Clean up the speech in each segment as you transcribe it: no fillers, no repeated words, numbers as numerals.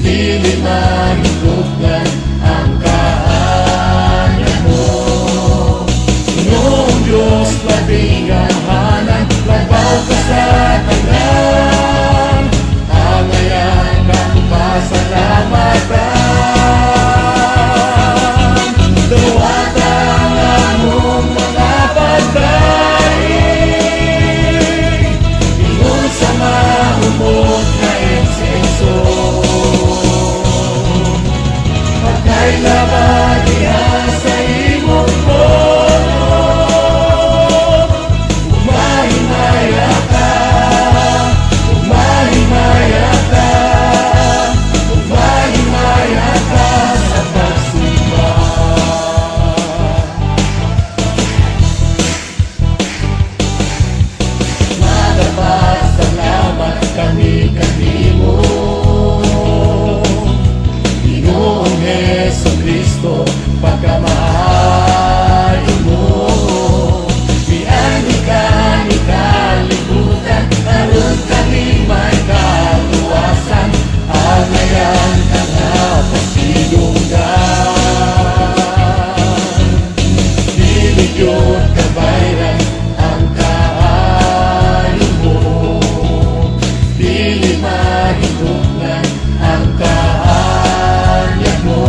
Dili mahigugnan ang kaanya mo. Noong Diyos labingahanan, labaw ka sa tanan, hangayan kang pasalamatan. Dawatan among mga pagkain, ingon sa mahumot na insenso. Pagkailabad niya sa imong trono, umahimaya ka, umahimaya ka, umahimaya ka sa pagsimba. Magpasalamat kami kanimo, Ginoong Jesucristo, pagkamaayo mo. Diyan ka ni kalibutan, aron kami may kaluwasan, hangayan ka nga pasidunggan. Dili gyud kabayran ang kaayo mo, dili mahigugnan ang kaanya mo.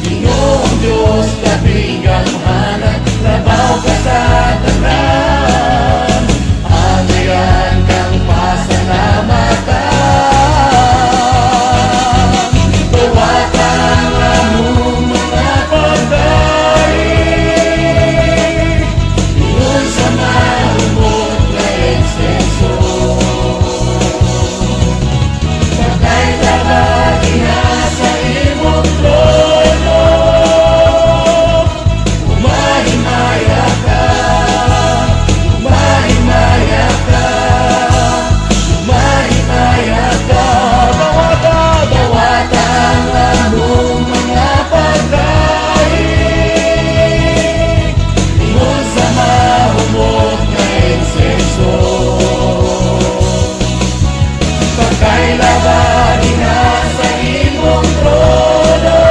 Ginoong Diyos labingahanan, labaw ka sa tanan, hangayan kang pasalamatan. Tuwatan among mga pagkain, ingon sa mahumot na insenso. Pagkailabad niya sa imong trono, umahimaya ka, umahimaya ka, umahimaya ka. Dawatan among mga pagkain, ingon sa mahumot na insenso. Pagkailabad niya sa imong trono,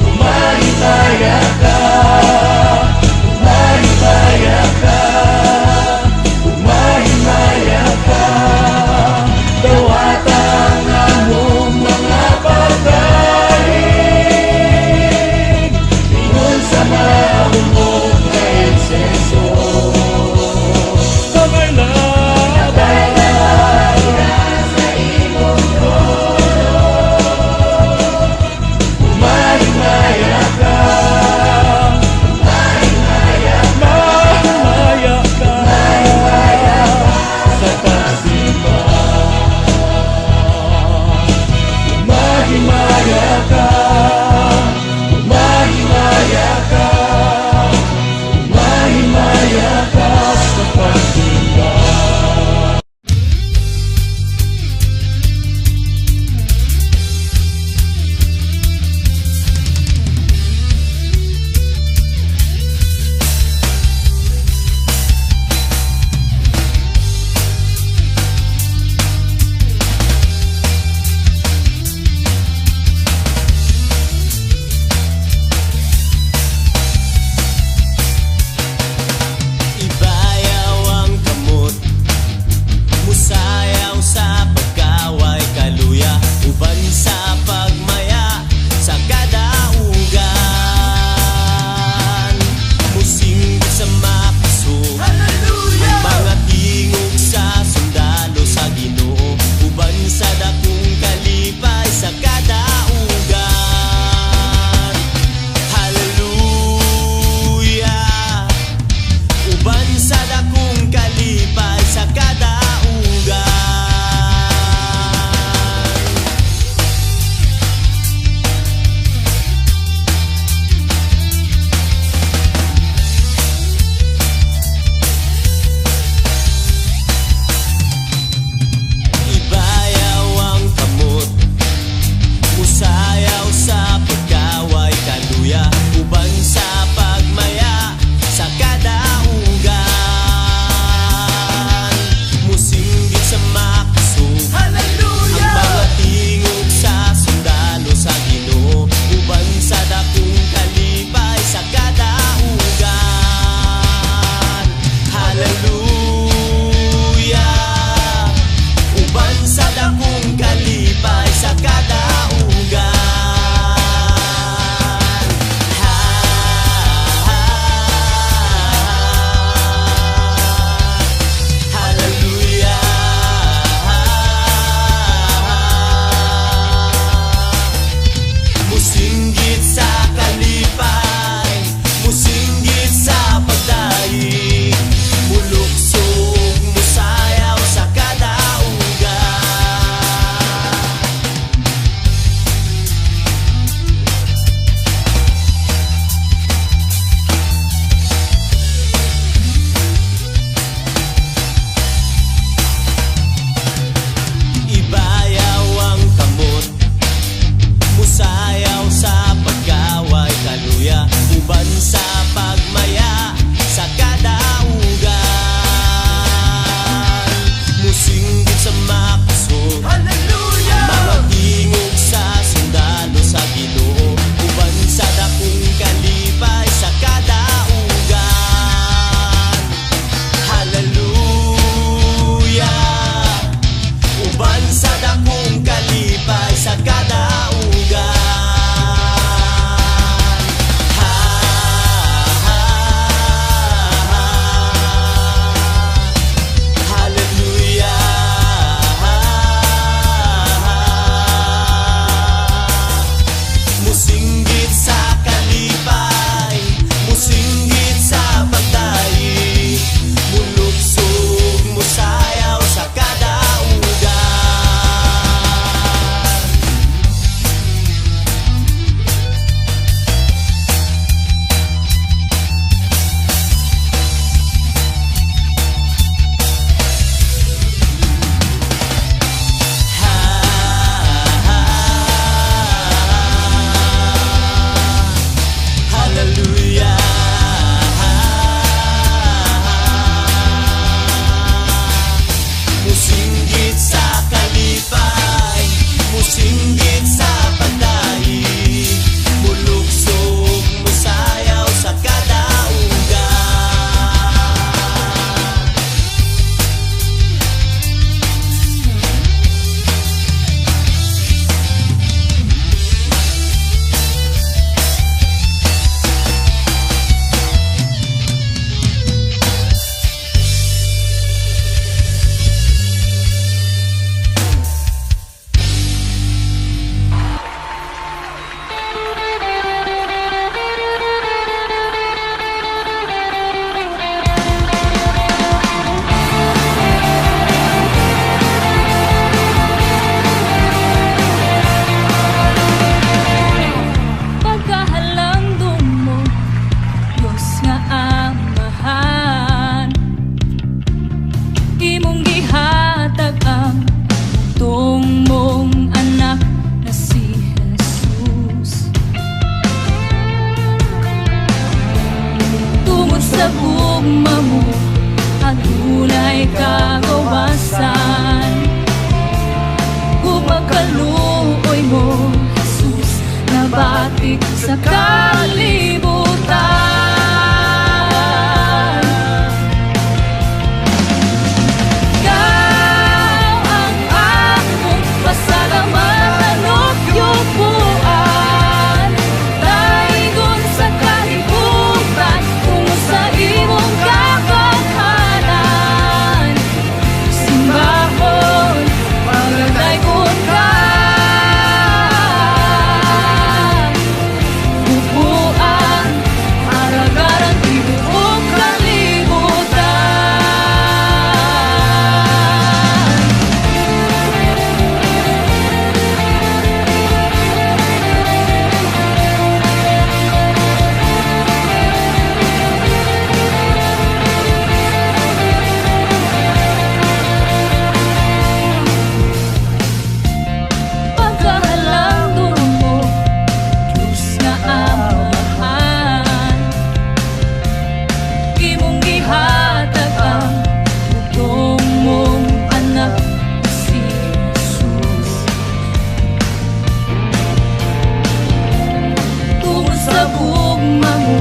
umahimaya ka, umahimaya ka, umahimaya ka. Dawatan among mga pagkain, ingon sa mahumot na insenso. Pagkailabad nabati sa kalibutan. Ikaw ang akong pasalamatan at yupuan, daigon sa kalibutan, tungo sa imong kagahananan. Simbahon, pagdaigon ka, upuan, aragaran tibuok kalibutan. Pagkahalang durong mo, Diyos nga amahan, imong gihatag ang butong mong anak si Jesus. Tungod sa gugma mo,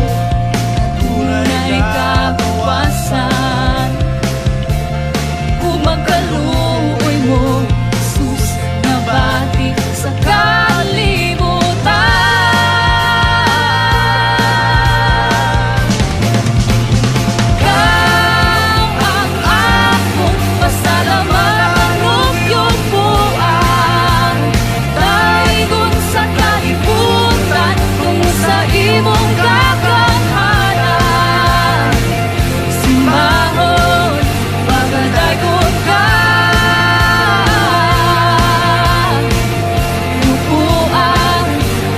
tunay kagawasan, kumagkaluoy mo, Jesus, nabati sa kalibutan. Ikaw ang akong pasalamatan at yupuan, daigon sa kalibutan, tungo sa imong kagahananan. Simbahon, pagdaigon ka, upuan,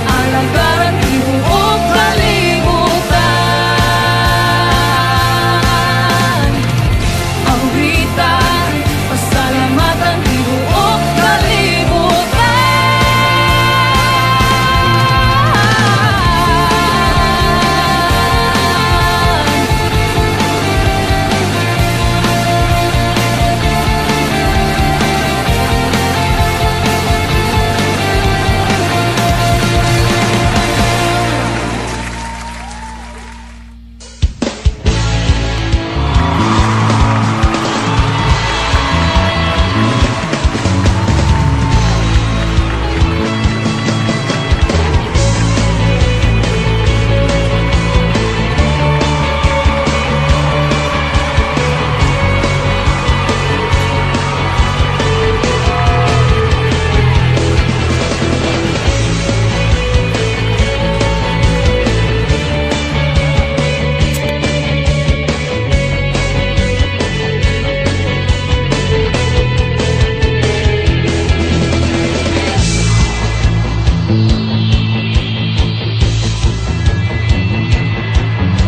alagaran tibuok kalibutan. Awitan, pasalamatan tibuok kalibutan.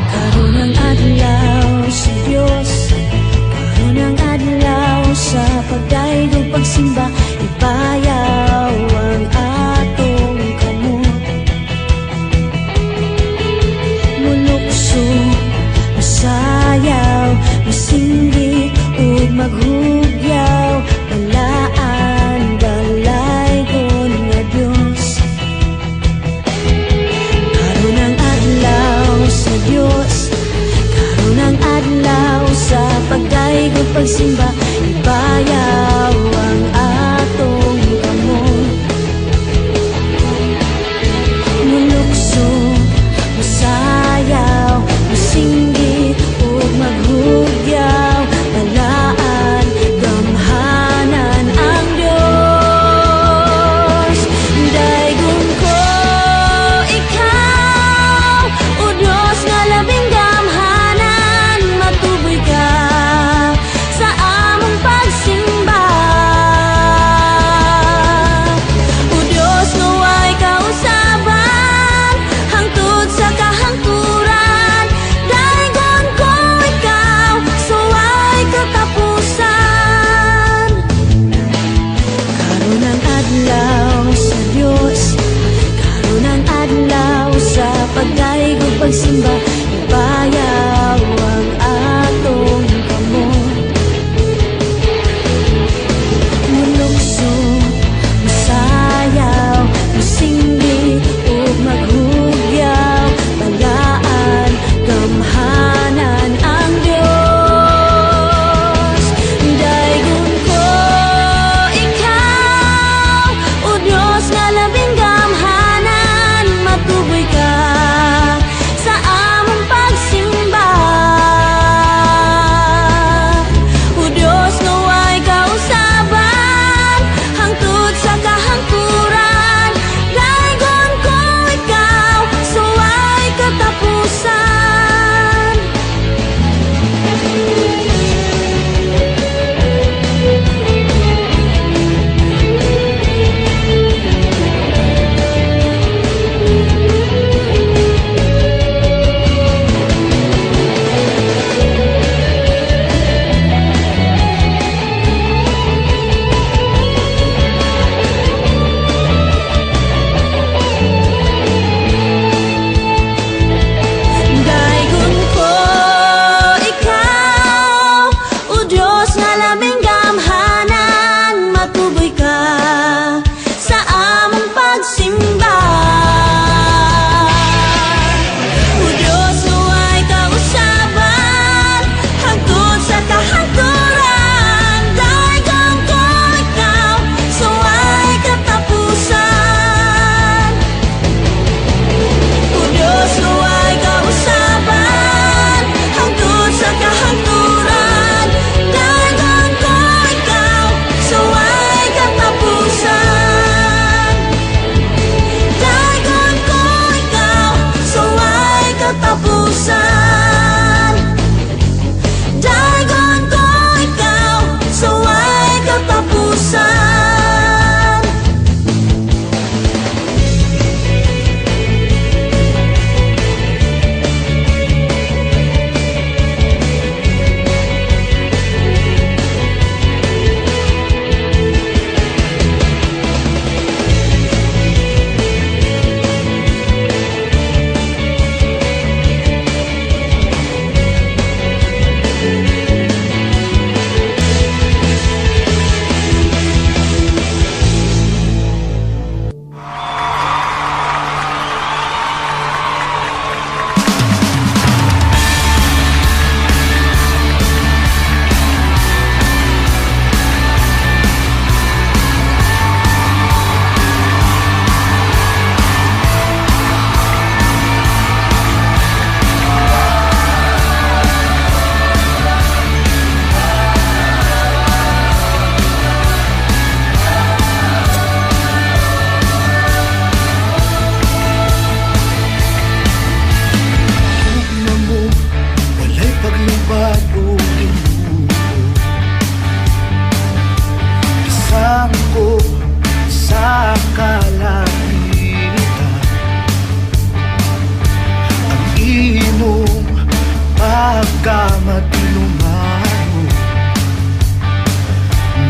Karon ang adlaw sa Dios, karon ang adlaw sa pagdaigog pagsimba, ipayaw ang atong kamot. Mulukso, masayaw, masindi ug maghugyaw, balaan dalaygon nga Dios. Karon ang adlaw sa Dios, karon ang adlaw sa pagdaigog pagsimba, ibayaw ang atong kamot. Mulukso, masayaw, masinggit ug maghugyaw, balaan gamhanan ang Dios. Daigon ko ikaw, o Dios nga labing gamhanan, matuboy ka sa among pagsimba. O Dios nga way kausaban, hangtod sa kahangturan, daigon ko ikaw, so way katapusan. Karon ang adlaw sa Dios, karon ang adlaw sa pagdaigog pagsimba, ibayaw ang atong kamot. Mulukso, masayaw, masinggit ug maghugyaw, pagkamatilumano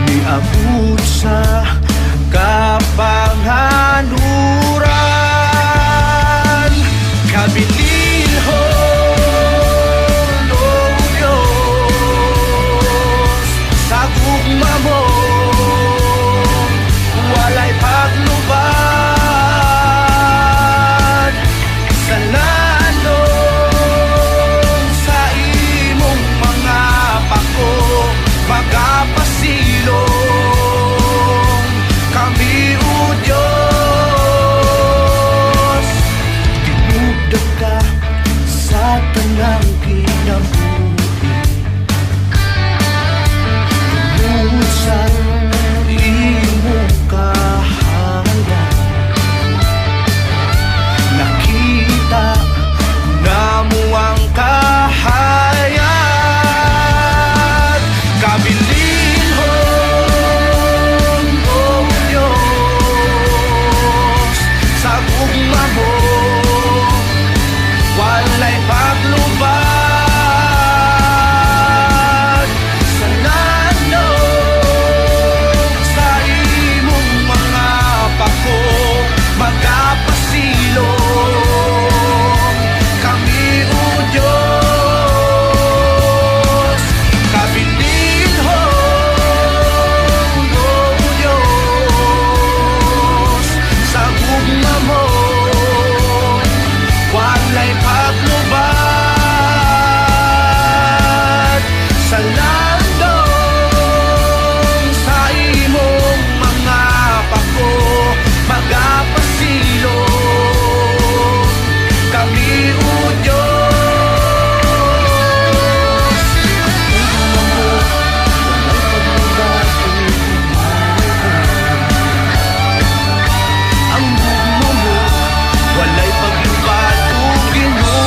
niabot sa kapanganuran. Kabilinhon, O Diyos, sa gugma mo walay paglubad. Sananong sa imong mga pako magapasilong kami, O Diyos. Tinugdag ka sa tanang kinabuhi tungod sa imong kahalan. Nakita namo ang kahayag. Kabilinhon, O Diyos, sa gugma mo walay paglubad. Sananong sa imong mga pako magapasilong kami, O Diyos. Kabilinhon, O Diyos, sa gugma mo walay paglubad. Sanandong sa imong mga pako magapasilong kami, O Diyos. Ang gugma mo walay paglubad, O Ginoo.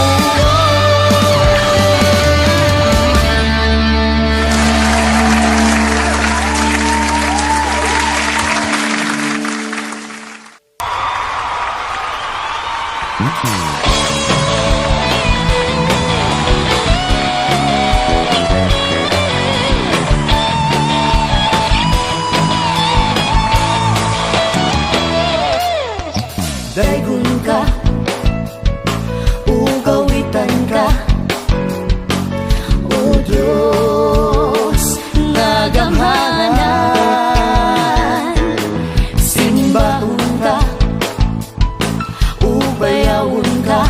Daygon ka, ugawitan ka, O Diyos, nagamhanan. Simbahon ka, ubayawon ka,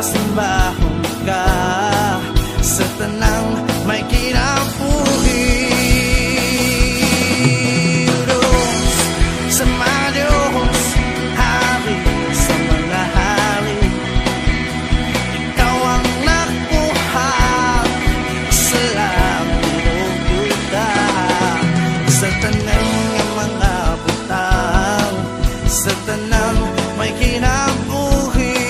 simbahon ka sa tanang may kinabuhi. Diyos sa mga Diyos, hari sa mga hari, ikaw ang nakuha sa langit o yuta, sa tanang mga butang, sa tanang may kinabuhi.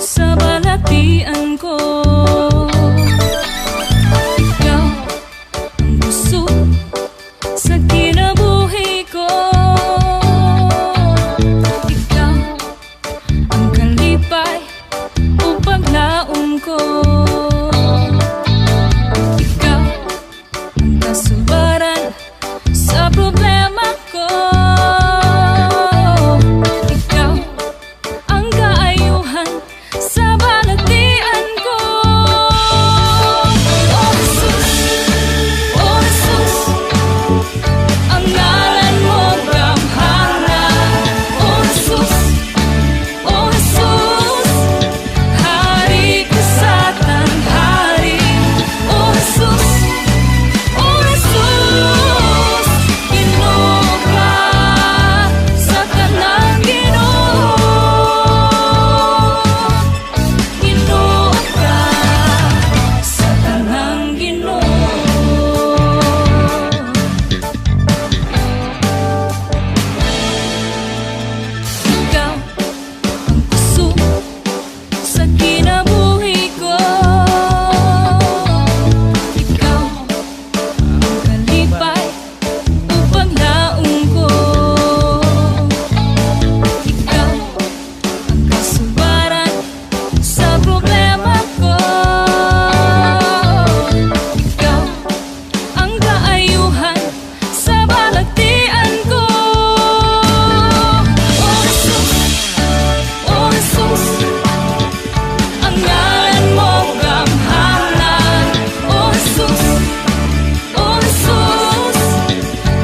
sa balatian ko. Ikaw ang puso sa kinabuhi ko. Ikaw ang kalipay o paglaom ko. Ikaw ang kasubaran sa problema ko. Ikaw ang kaayuhan sa balatian ko. Oh Jesus, oh Jesus, ang ngalan mo gamhanan. Oh Jesus, oh Jesus, hari ka sa tanghari. Oh Jesus, oh Jesus, Ginoo ka sa tanang Ginoo. Ginoo ka sa tanang Ginoo. Ikaw ang puso sa kinabuhi ko. Ikaw ang kalipay o paglaom ko. Ikaw ang kasubaran sa problema ko. Ikaw ang kaayuhan sa balatian ko. Oh Jesus, oh Jesus, ang ngalan mo gamhanan. Oh Jesus, oh Jesus,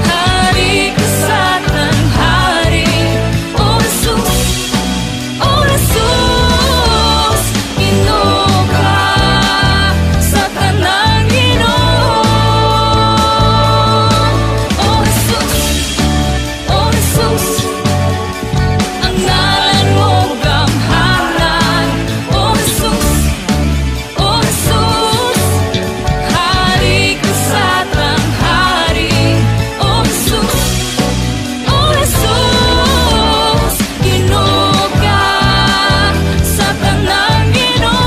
hari ka sa tanghari. Oh Jesus, oh Jesus, Ginoo ka sa tanang Ginoo. Oh Jesus, oh Jesus, ang ngalan mo gamhanan. Oh Jesus, oh Jesus, hari ka sa tanghari. Oh Jesus, oh Jesus, Ginoo ka sa tanang Ginoo.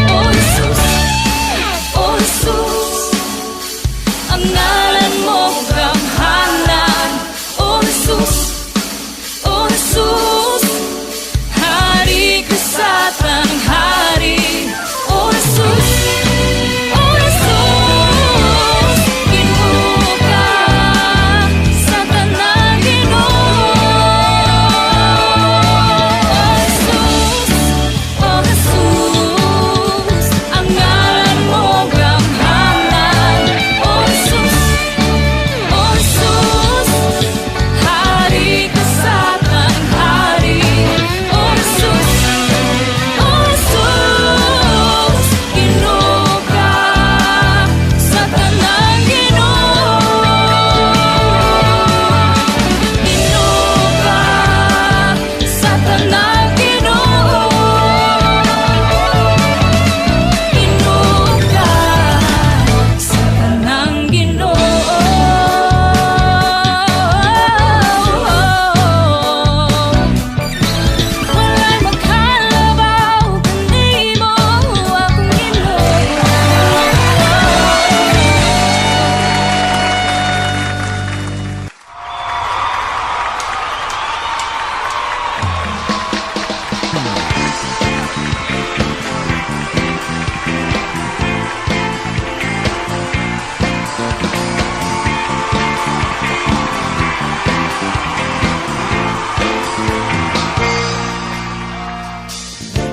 Oh Jesus, oh Jesus, ang ngalan mo gamhanan. Oh Jesus, oh Jesus, hari ka sa tanghari. Oh Jesus, oh Jesus, Ginoo ka sa tanang Ginoo. Oh Jesus, oh Jesus, ang ngalan mo gamhanan. Oh Jesus, oh Jesus, hari ka sa tanghari. Oh Jesus, oh Jesus, Ginoo ka sa tanang Ginoo. Ginoo ka sa tanang Ginoo. Ginoo ka sa tanang Ginoo. Wala'y makalabaw kanimo akong Ginoo.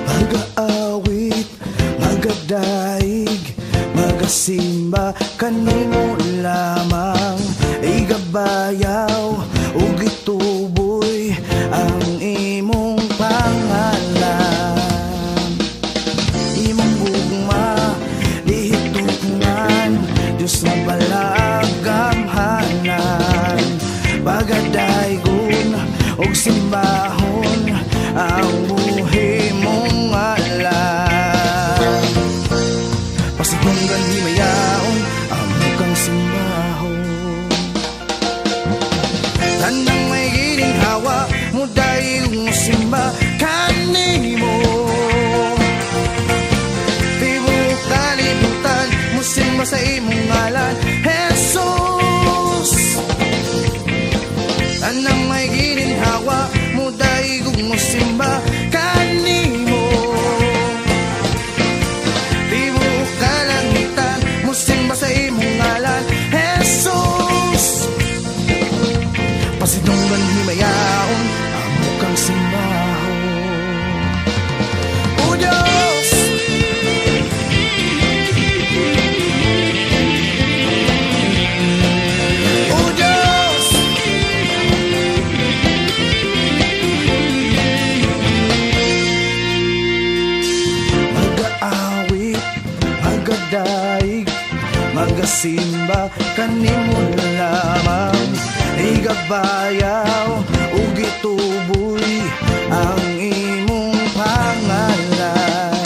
Mag-aawit, magadaig, magasimba kanimo lamang. Igabayaw bayaw ug gituboy ang imong pangalan. Imong gugma dihitugngan, Diyos nga balagamhanan. Pagadaygon og simbahon ang buhi mong ngalan. Pasigunggan himayaon ang bukang simbahon. Tanang may gininhawa mo dahil mo simba kanimo. Tibok kalibutan mo simba sa imong ngalan, Jesus. Tanang may gininhawa mo dahil mo simba kanimo. Tibok kalangitan mo simba sa imong ngalan, Jesus. Pasidunggan himayaon ang bukang simbahon. O Diyos, O Diyos, mag-aawit, magadaig, magasimba kanimo lamang. Igabayaw ug gituboy ang imong pangalan.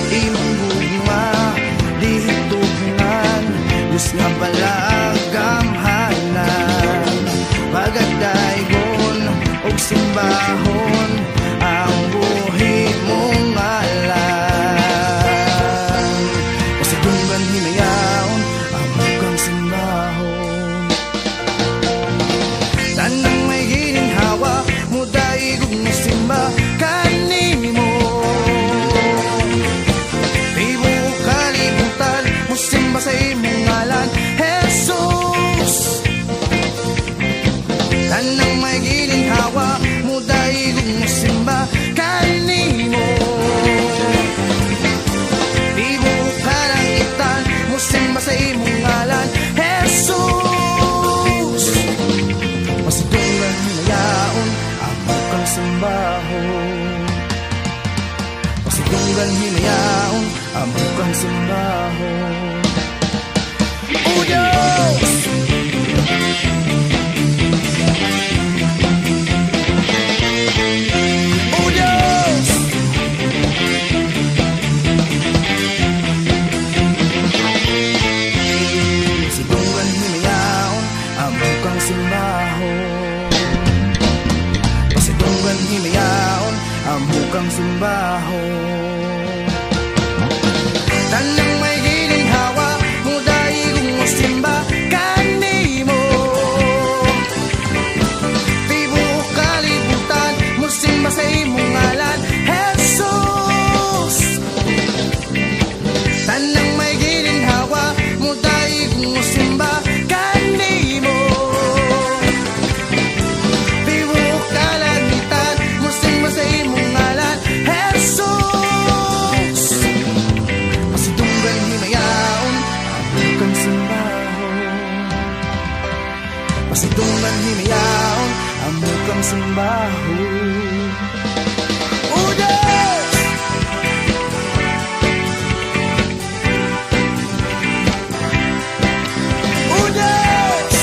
Imong gugma dihitugnan, Diyos nga balagamhanan. Pagadaygon ug simbahon ang buhi mong ngalan. Pasidunggan hinayaon ang bukang simbahon. Tanang may gininhawa mo daigog mo simba kanimo. Tibok kalibutan mo simba sa imong ngalan, Jesus. Tanang may gininhawa mo daigog mo simba kanimo. Tibok kalangitan mo simba sa imong ngalan, Jesus. Pasidunggan hinayaon ang bukang simbahon. Pasidunggan hinayaon ang bukang simbahon. O Diyos, O Diyos, pasidunggan hinayaon ang bukang simbahon. Pasidunggan hinayaon ang bukang simbahon. Tanang may gininhawa mo daigong mo simba kanimo. Tibok kalibutan mo simba sa imong ngalan, Jesus. Tanang may gininhawa mo daigong mo simba kanimo. Tibok kalangitan mo simba sa imong ngalan, Jesus. Pasidunggan himayaon ang bukang simbahon. Pasidunggan himayaon ang bukang simbahon. O Diyos, O Diyos,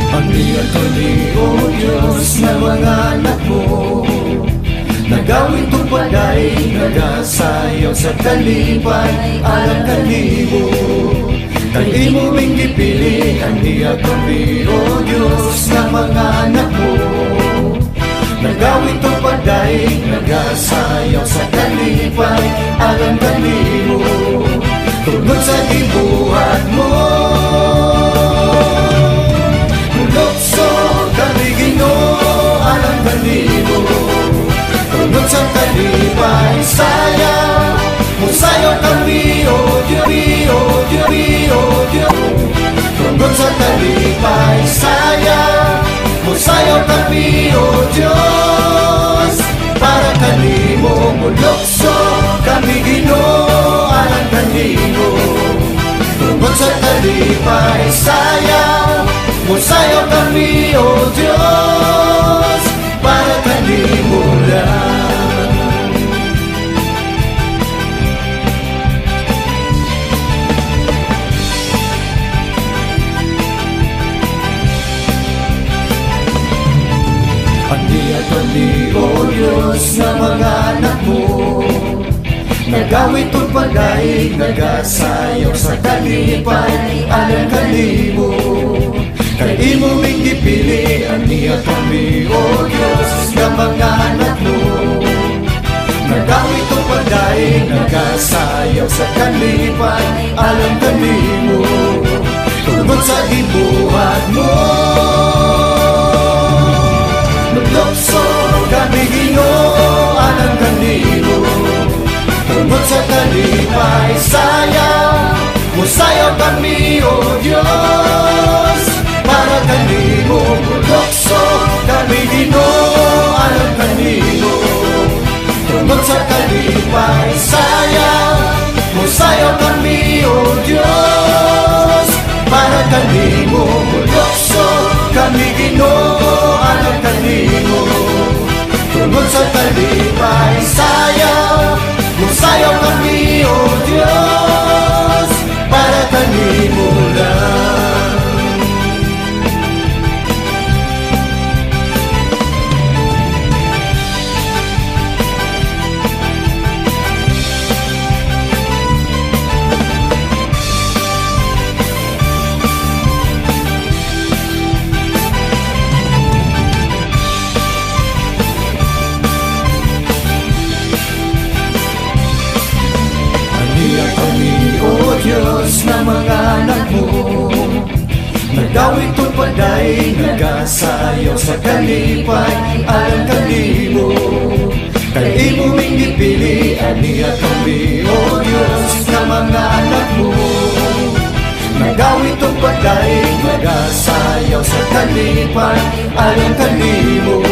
Pagdiyan ko ni O Diyos na mga anak mo, nagawin tupaday, nagasayaw sa kalipay, alam kanimo. Kanimo ming gipili, ang iya kami O Diyos na mga anak mo, nagawin tupaday, nagasayaw sa kalipay, alam kanimo. Tungod sa gibuhat mo, Lukso kami Ginoo, alam kanimo. Tungod sa kalipay sayaw, musayaw kami, oh Diyos, oh Diyos, oh Diyos. Tungkol sa kalipay sayaw, musayaw kami, oh Diyos. Para kanimo mulokso, kami Ginoo alang kanimo. Tungkol sa kalipay sayaw, musayaw kami, oh Diyos. Para kanimo lang. Pagdi o Diyos na mga anak mo, nagawit o pagdaig, nagasayaw sa kalipay, alang kanimo. Kay imo ming gipili, aniya kami o Diyos na mga anak mo. Nagawit o pagdaig, nagasayaw sa kalipay, alang kanimo. Tungkol sa gibuhat mo, Lukso kami Ginoo alang kanimo. Tungkol sa kalipay sayaw, musayaw kami o Diyos. Para kanimo lukso kami Ginoo alang kanimo. Tungkol sa kalipay sayaw, musayaw kami o Diyos. Para kanimo lukso kami Ginoo alang kanimo. Tungkol sa kalipay sayaw, musayaw kami o Diyos. Para kanimo lang. Diyos na mga anak mo, nagawit o paday, nagasayaw sa kalipay, alang kanimo. Kay imo ming gipili, aniya kami o Diyos na mga anak mo. Nagawit o paday, nagasayaw sa kalipay, alang kanimo.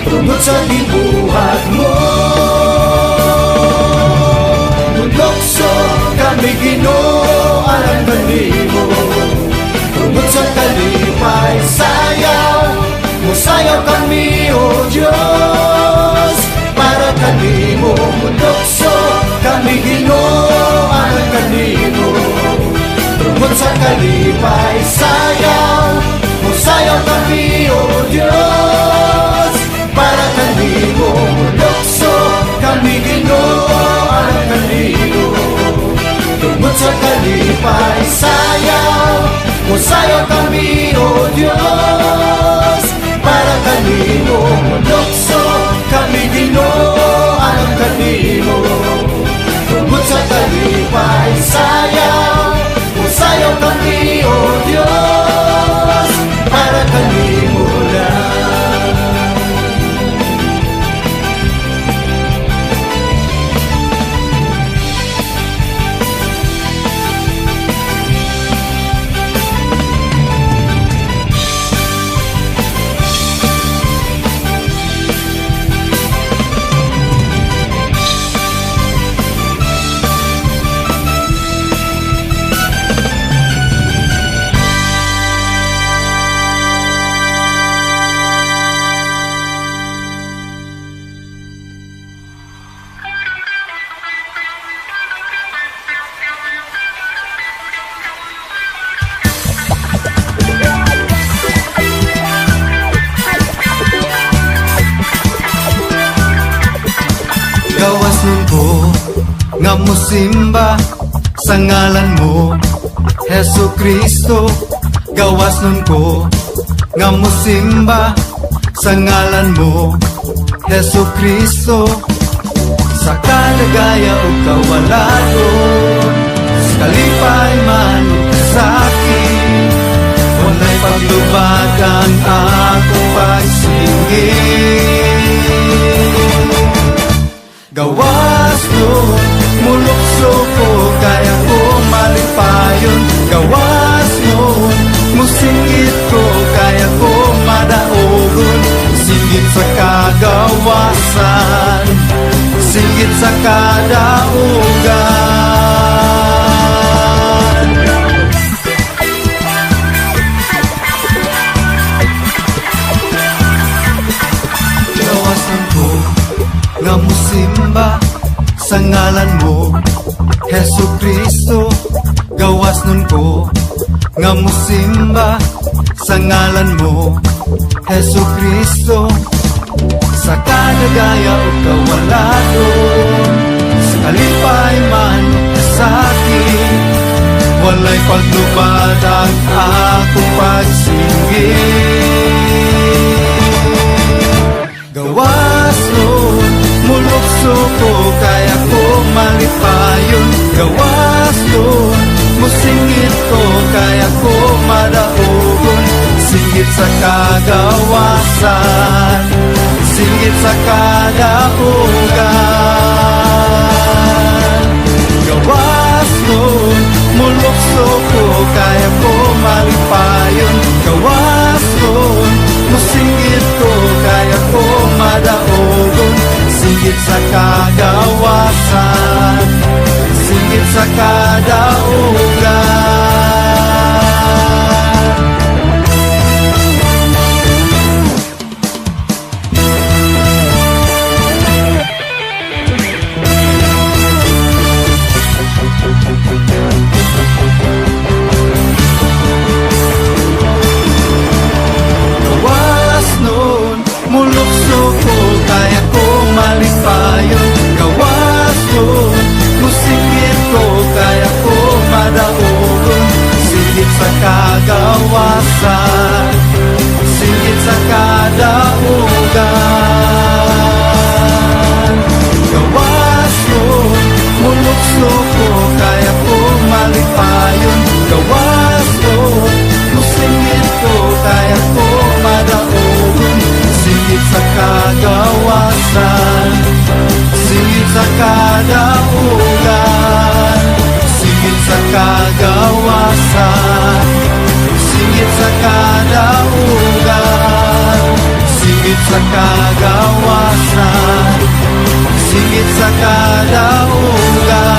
Tungkol sa gibuhat mo, lukso kami Ginoo alang kanimo. Tungkol sa kalipay sayaw, musayaw kami o Diyos. Para kanimo lukso kami Ginoo alang kanimo. Tungkol sa kalipay sayaw, musayaw kami o Diyos. Para kanimo lukso kami Ginoo alang kanimo. Tungkol sa kalipay sayaw, musayaw kami o Diyos. Para kanimo lukso kami Ginoo alang kanimo. Tungkol sa kalipay sayaw, musayaw kami o Diyos. Para kanimo lang. Gawas nun ko nga musimba sa ngalan mo, Hesu Kristo. Gawas nun ko nga musimba sa ngalan mo, Hesu Kristo. Sa kalagaya o kawalagon, sa kalipay man sa akin, wala'y paglubad ang akong pagsinggit. Gawas nun, mulukso ko, kaya ko malipayon. Gawas nun, musingit ko, kaya ko madaogon. Singgit sa kagawasan, singgit sa kadaugan. Gawasan ko nga musimba sa ngalan mo, Hesu Kristo. Gawas nun ko nga musimba sa ngalan mo, Hesu Kristo. Sa kadagaya o kawaladon, sa kalipay man o kasakit, walay paglubad ang akong pagsinggit. Gawas nun, mulukso ko, kaya ko malipayon. Gawas nun, musingit ko, kaya ko madaogon. Singgit sa kagawasan, singgit sa kadaugan. Gawas nun, mulukso ko, kaya ko malipayon. Gawas nun, musingit ko, kaya ko madaogon. Singgit sa kagawasan, singgit sa kadaugan. Gawas nun, mulukso ko, kaya ko malipayon. Gawas nun, musingit ko, kaya ko madaogon. Singgit sa kagawasan, singgit sa kadaugan. Gawas nun, mulukso ko, kaya ko malipayon. Gawas nun, musingit ko, kaya ko madaogon. Singgit sa kagawasan, singgit sa kadaugan. Singgit sa kagawasan, singgit sa kadaugan. Singgit sa kagawasan, singgit sa kadaugan.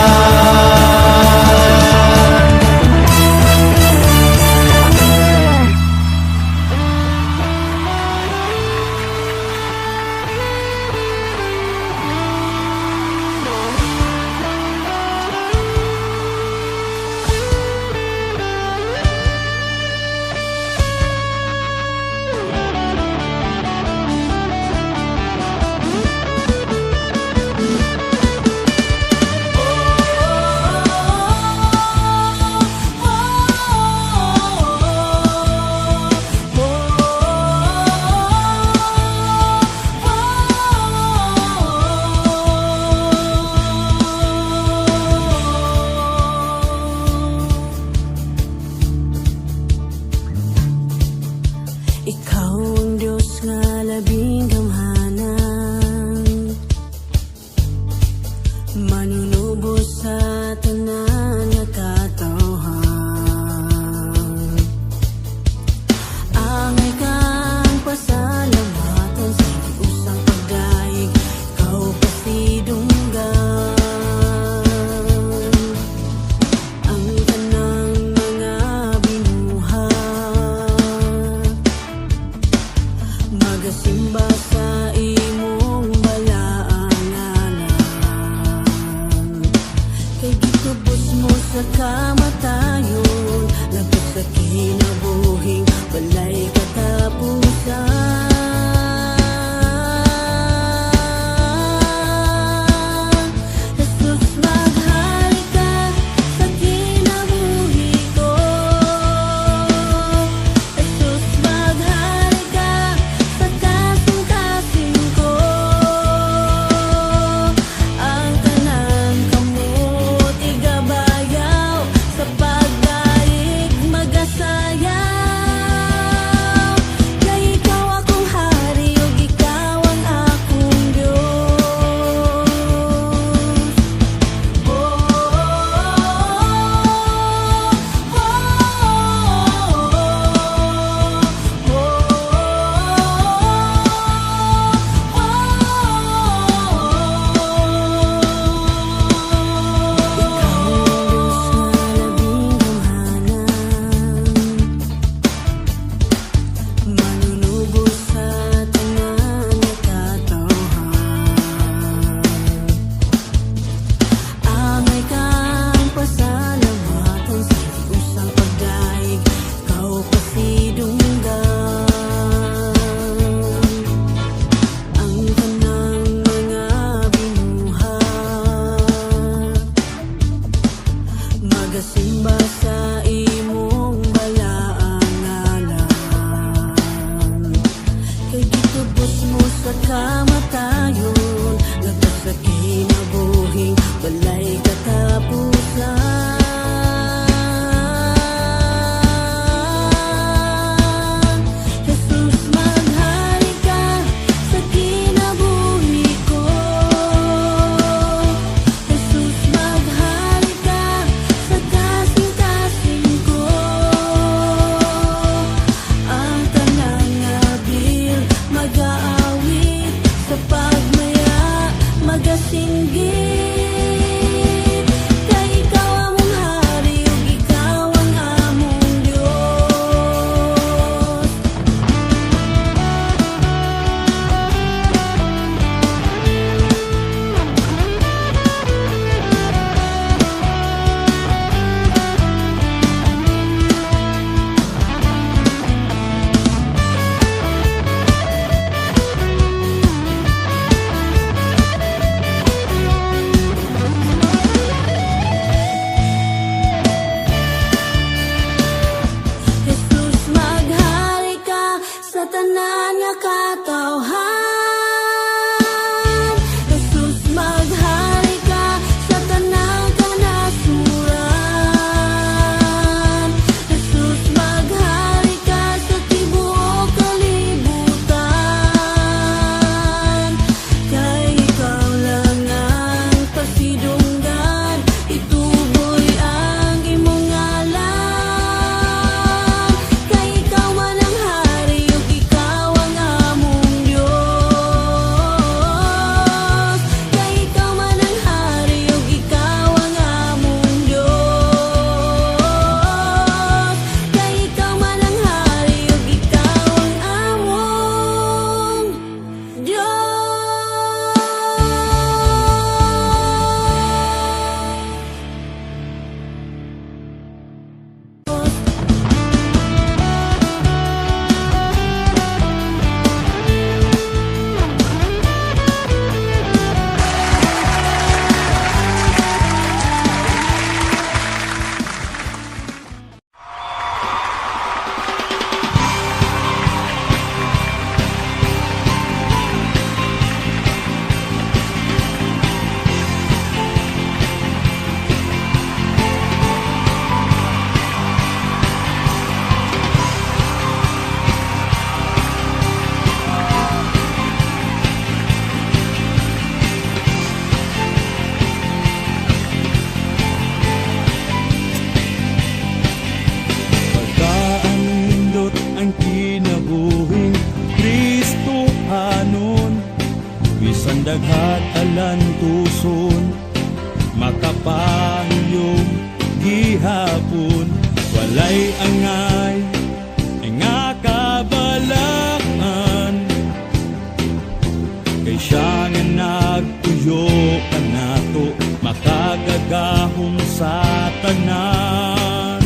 kanato makagagahom sa tanan.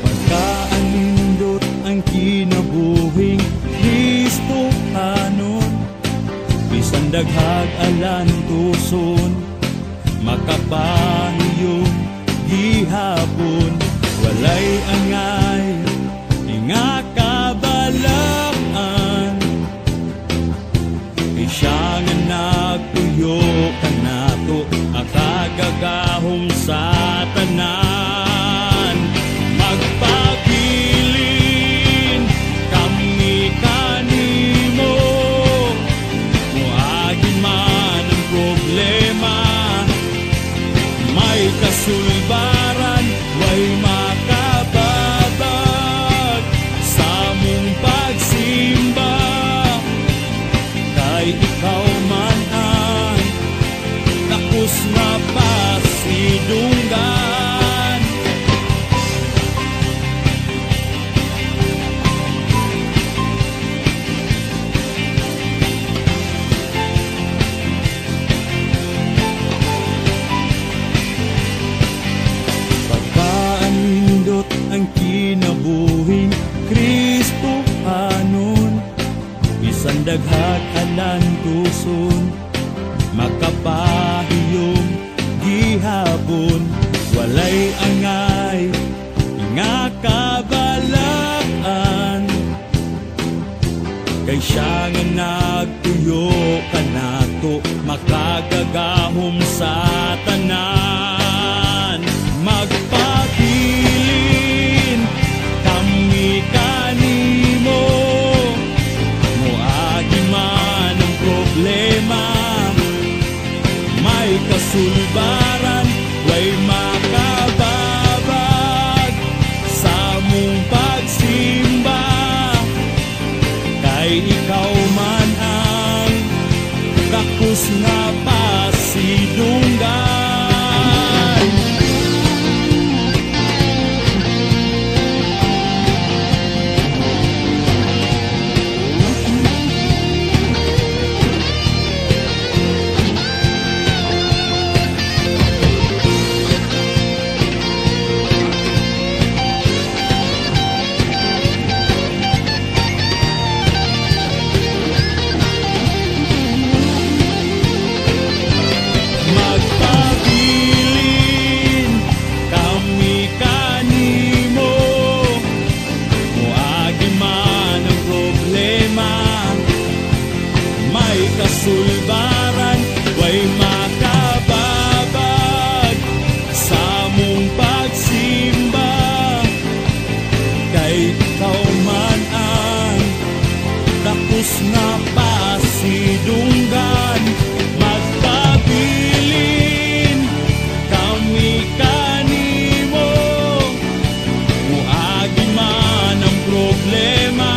Pagkaanindot ang kinabuhing Kristo hanon, bisan daghag alan tuson, makapahiyong gihapon. Walay angay nga kabalaan, siya nga nagtuyo kanato makagagahom sa tanan. Magpabilin kami kanimo, muagin man ang problema, may kasulbaran, way makababag sa mong pagsimba. Kay ikaw man ang tapos na pasidunggan. Pagkaanindot ang kinabuhing Kristo hanon, bisan daghag alan tuson, makapahiyong gihapon. Walay angay nga kabalaan, kay siya nga nagtuyo kanato makagagahom sa tanan. Magpabilin kami kanimo, muagi man ang problema, may kasulbaran, way makababag sa mong pagsimba. Kay ikaw man ang kapos nga pasidunggan. Magpabilin kami kanimo, muagi man ang problema, may kasulbaran, way makababag sa mong pagsimba. Kay ikaw man ang tapos na pasidunggan. Magpabilin kami kanimo, muagi man ang problema,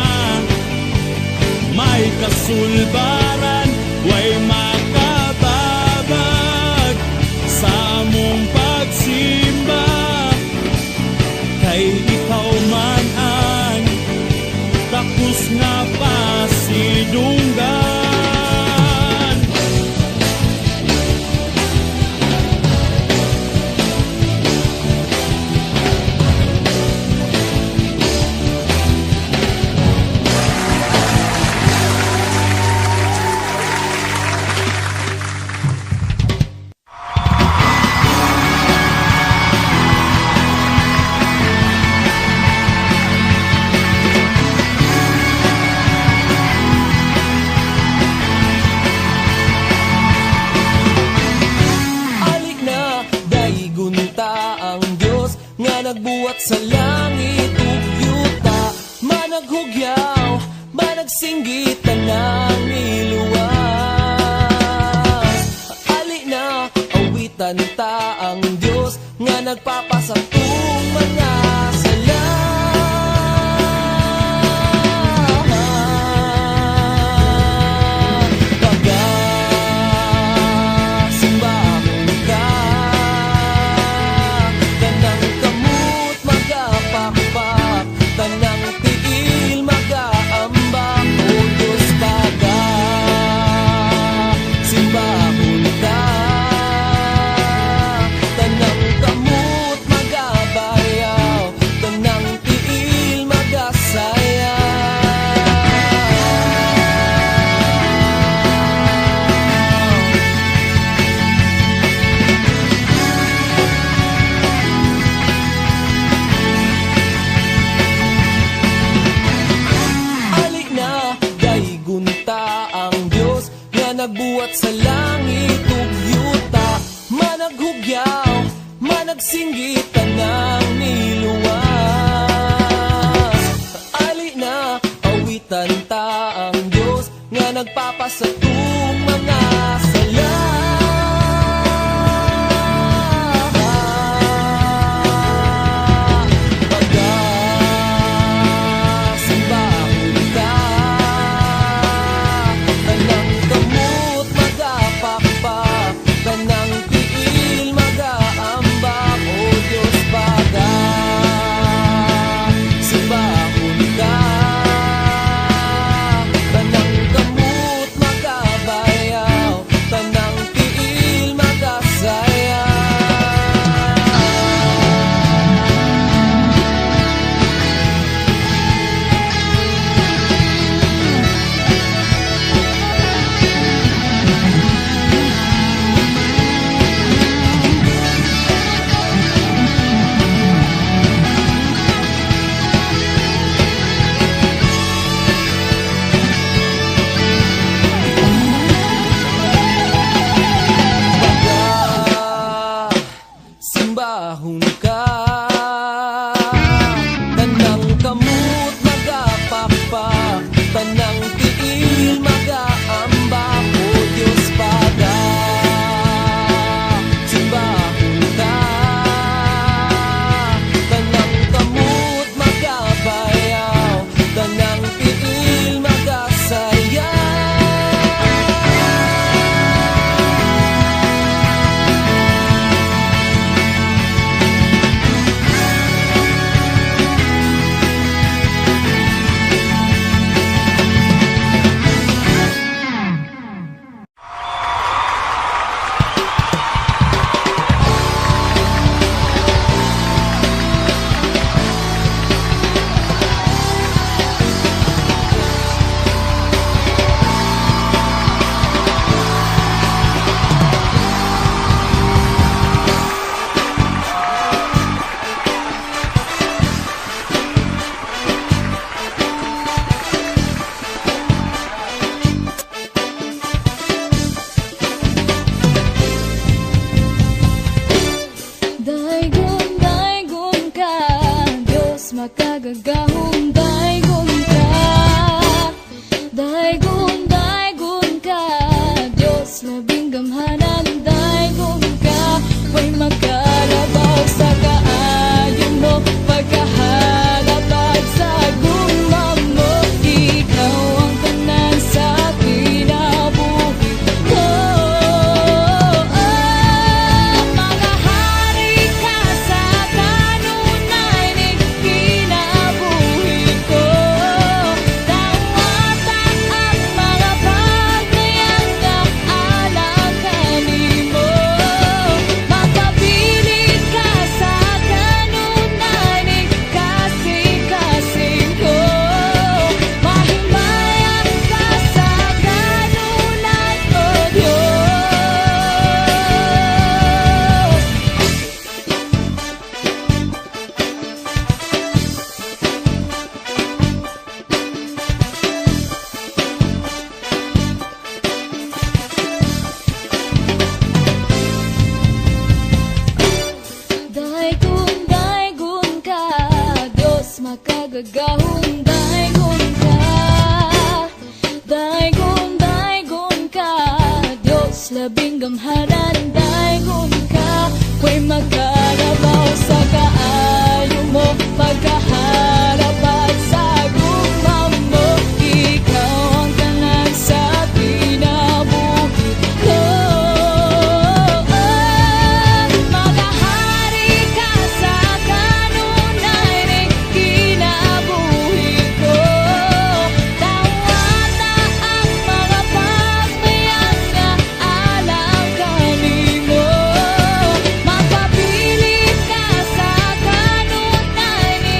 may kasulbaran, way makababag sa mong pagsimba. Kay ikaw man ang tapos na pasidunggan. Nagbuhat sa langit ug yuta, managhugyaw, managsinggit tanang niluwas. Ali na awitan ta ang Dios nga nagpapasatong mga sala. Pagasimbahon ka, tanang kamot magapakpak, tanang tiil magaambak. O Diyos, pagasimbahon ka, bagyaw managsingitan ng niluwas. Ali na awitan ta ang Diyos nga nagpapasatong mga sala. Pagkasimbahon ka, tanang kamot magapakpak, tanang tiil magaambak, o Diyos pagkasimbahon ka, tanang kamot magabayaw, tanang tiil magasayaw. Simbahon ka, tanang kamot magapakpak, tanang tiil magaambak, o Diyos pagkasimbahon ka, tanang kamot magabayaw, tanang tiil magasayaw. Daigon, daigon ka, Diyos makagagahong daigon ka. Daigon, daigon ka, Diyos labing gamhanan daigon ka. Way magkalabaw sa kaayo mo, pagkahalapag sa guma mo. Ikaw ang tanan sa kinabuhi ko. Mga hari ka sa kanunay ni kinabuhi ko. Tawatan ang mga pagkayang nga alam kanimo. Magpabilit ka sa kanunay ni kasing-kasing ko. Mahimayan ka sa kanunay ko, Diyos. Daigon, daigon ka, Diyos makagagahong daigon ka. Daigon, daigon ka, Diyos labing gamhanan daigon ka. Way magkalabaw sa kaayo mo, pagkahalapag sa guma mo. Ikaw ang tanan sa kinabuhi ko. Magahari ka sa kanunay ni kinabuhi ko. Tawata ang mga pagmayang nga alam kanimo. Magpabilit ka sa kanunay ni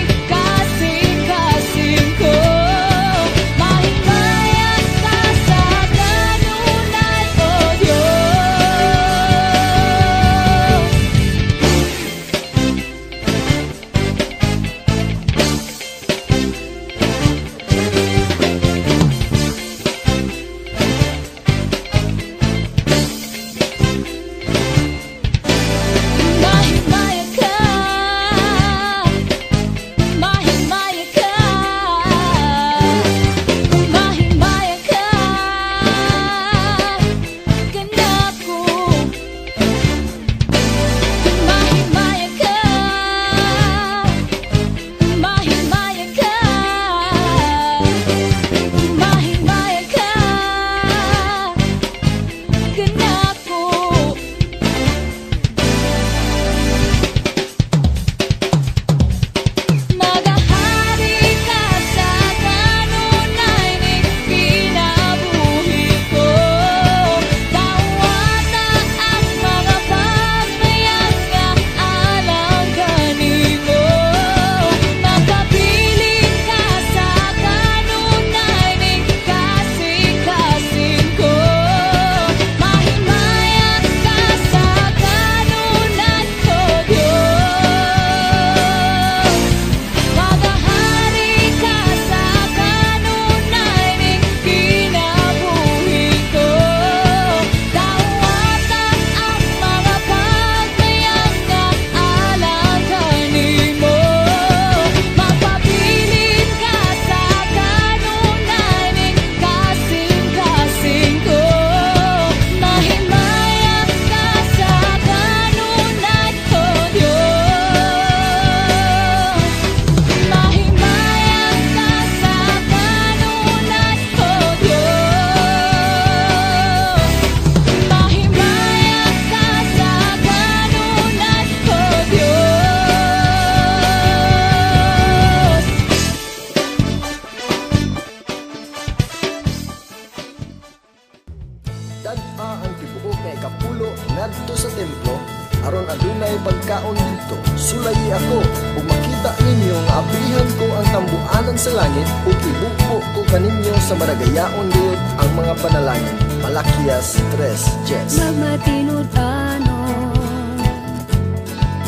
pulo ngadto sa templo aron adunay pagkaon didto. Sulayi ako ug makita ninyo nga abrihan ko ang tambuanan sa langit ug ibuko ko kaninyo sa maragayaon gayud ang mga panalangin. Malakias 3:10. Magmatinod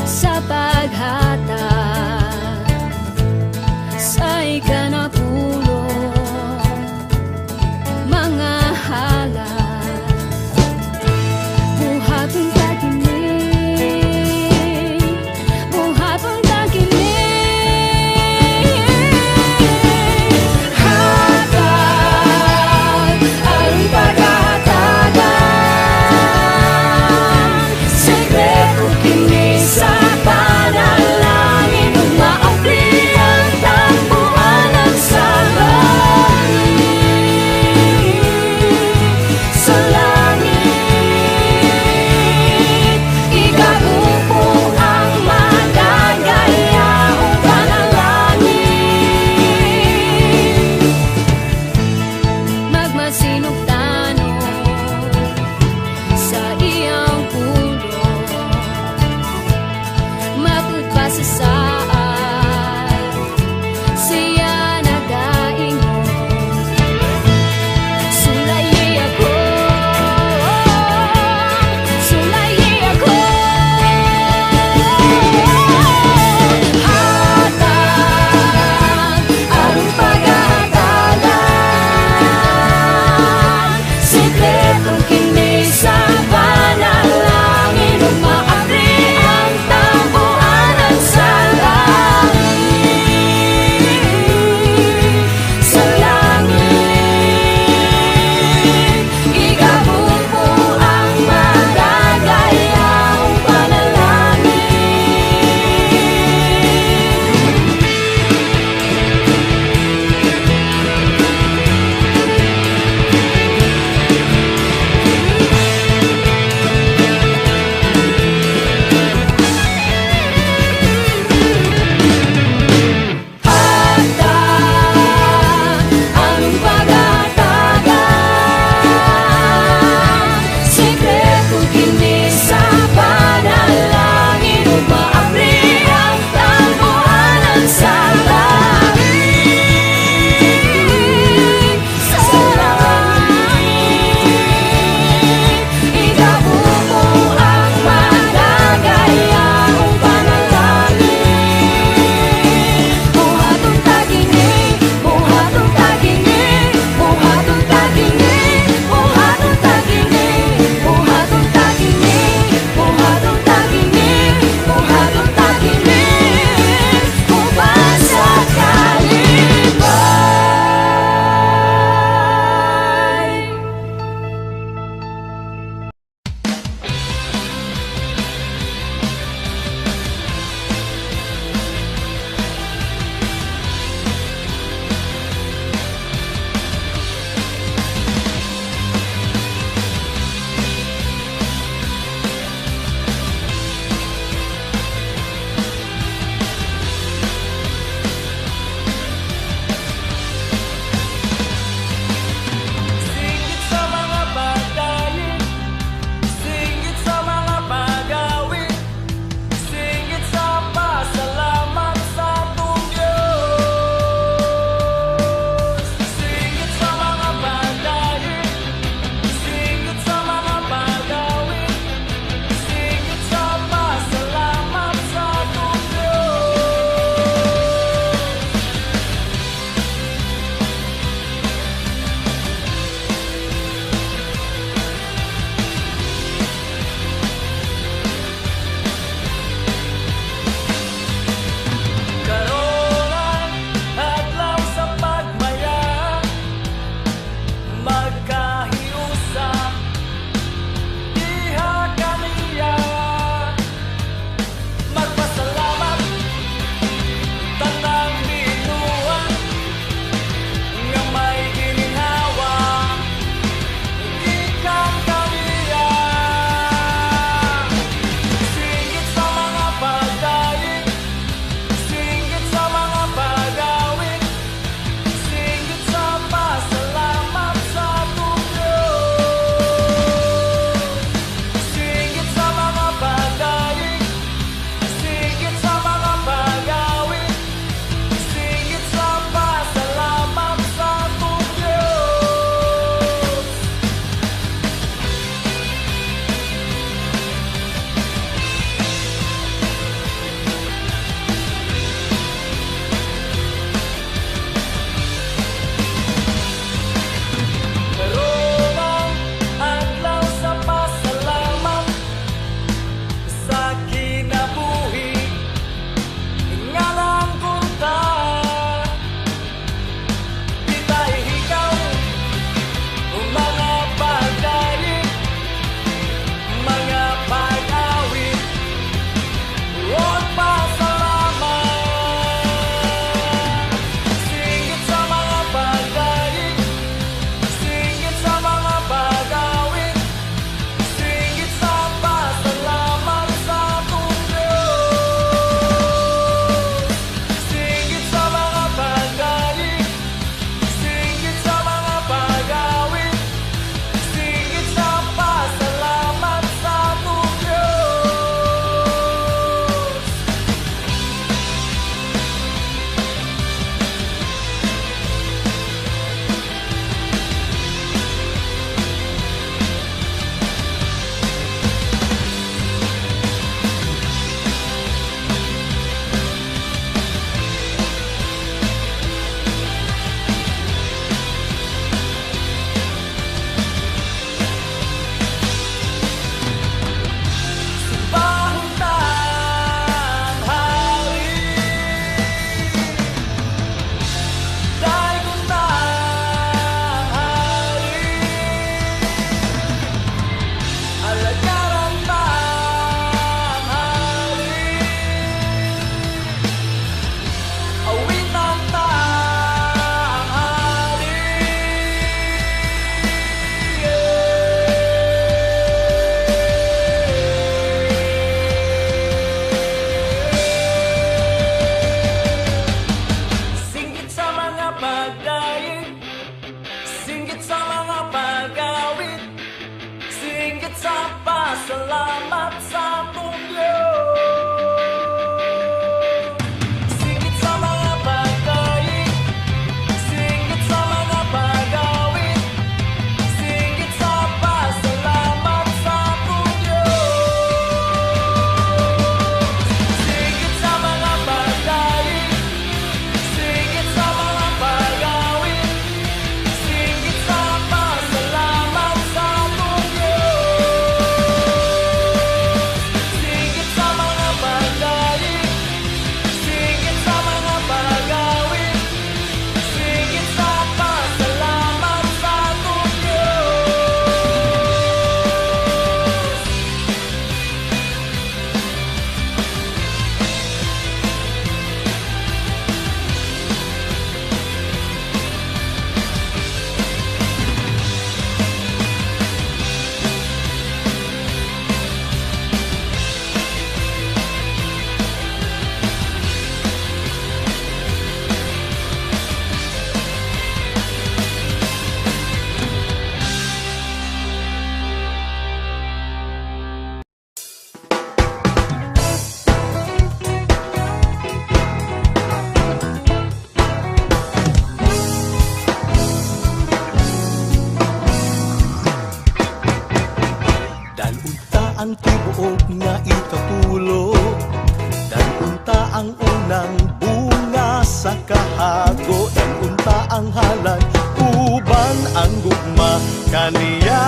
sa paghatag sa ikanapulo mga halal buhaton ta kini buhaton ta kini hatag ang paghahatagan ang tibuok nga ikapulo. Dan unta ang unang bunga sa kahago. Dan unta ang halad, uban ang gugma kaniya.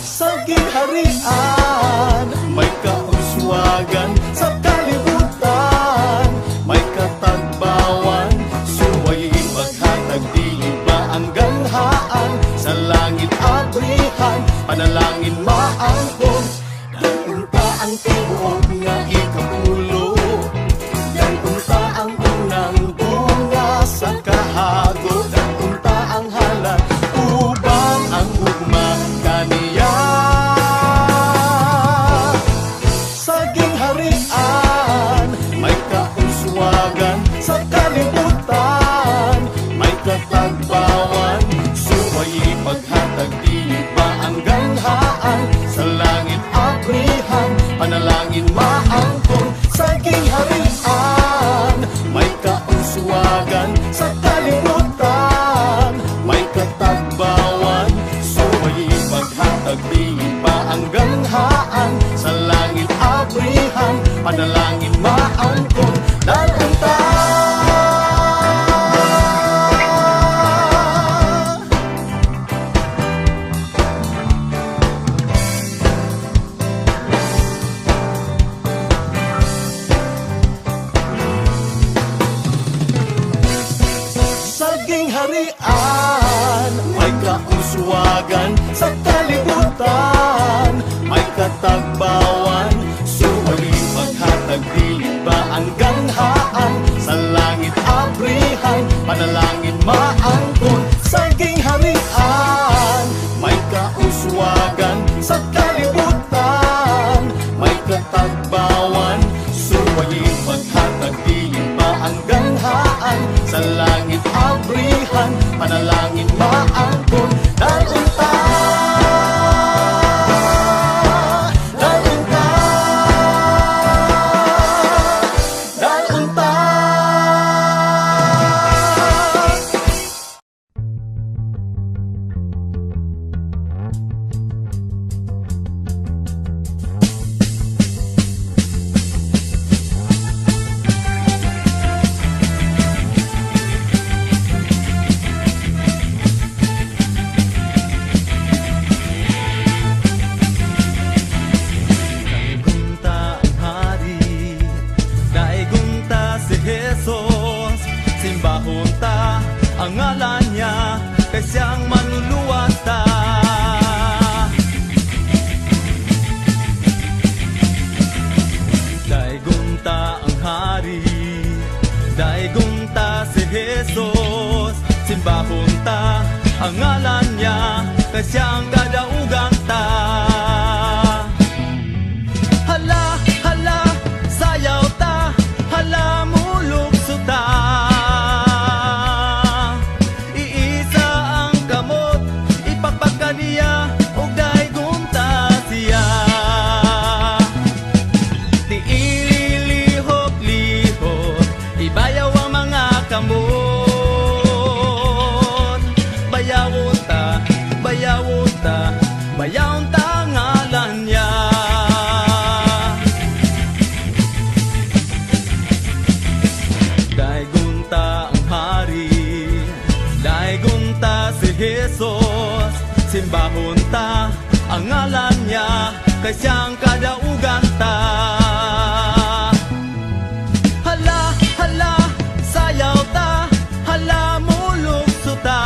Sa gingharian, may kauswagan sa kalibutan, may katagbawan, suway maghatag dili ba ang ganhaan, sa langit abrihan, panalangin maangkon. Dan unta ang tibuok nga ikapulo, dan unta ang unang bunga sa kahago, dan unta ang halad, ubang ang ugma kaniya. Sa gingharian, may kauswagan sa kalibutan, may katagbawan, suway maghatag dili pa ang ganhaan, sa langit abrihan, panalangin maangkon. Sa gingharian, may kauswagan sa kalibutan, may katagbawan, suway maghatag dili pa ang ganhaan, sa langit abrihan, panalangin maangkon. Dalunta sa gingharian, may kauswagan sa kalibutan, may katagbawan, suway maghatag dili ba ang ganhaan, sa langit abrihan, panalangin maangkon. Sa gingharian, may kauswagan sa kalibutan, may katagbawan, suway maghatag dili ba ang ganhaan, sa langit abrihan, panalangin maangkon. Dalunta dalunta dalunta. Daigunta ang hari, daigunta si Jesus. Simbahon ta ang ngalan niya, kay siyang manluluwas ta. Daigunta ang hari, daigunta si Jesus. Simbahon ta ang ngalan niya, kay siyang kadaugan ta. Hala, hala, sayaw ta, hala, mulukso ta. Iisa ang kamot, ipapagkaniya, ug daigunta siya. Di ililihok-lihok, ibayaw ang mga kamot. Bayawon ta, bayawon ta, bayawon ta ngalan niya. Daigunta ang hari, daigunta si Jesus. Simbahon ta ang ngalan niya, kay siyang kadaugan ta. Hala, hala, sayaw ta, hala, mulukso ta.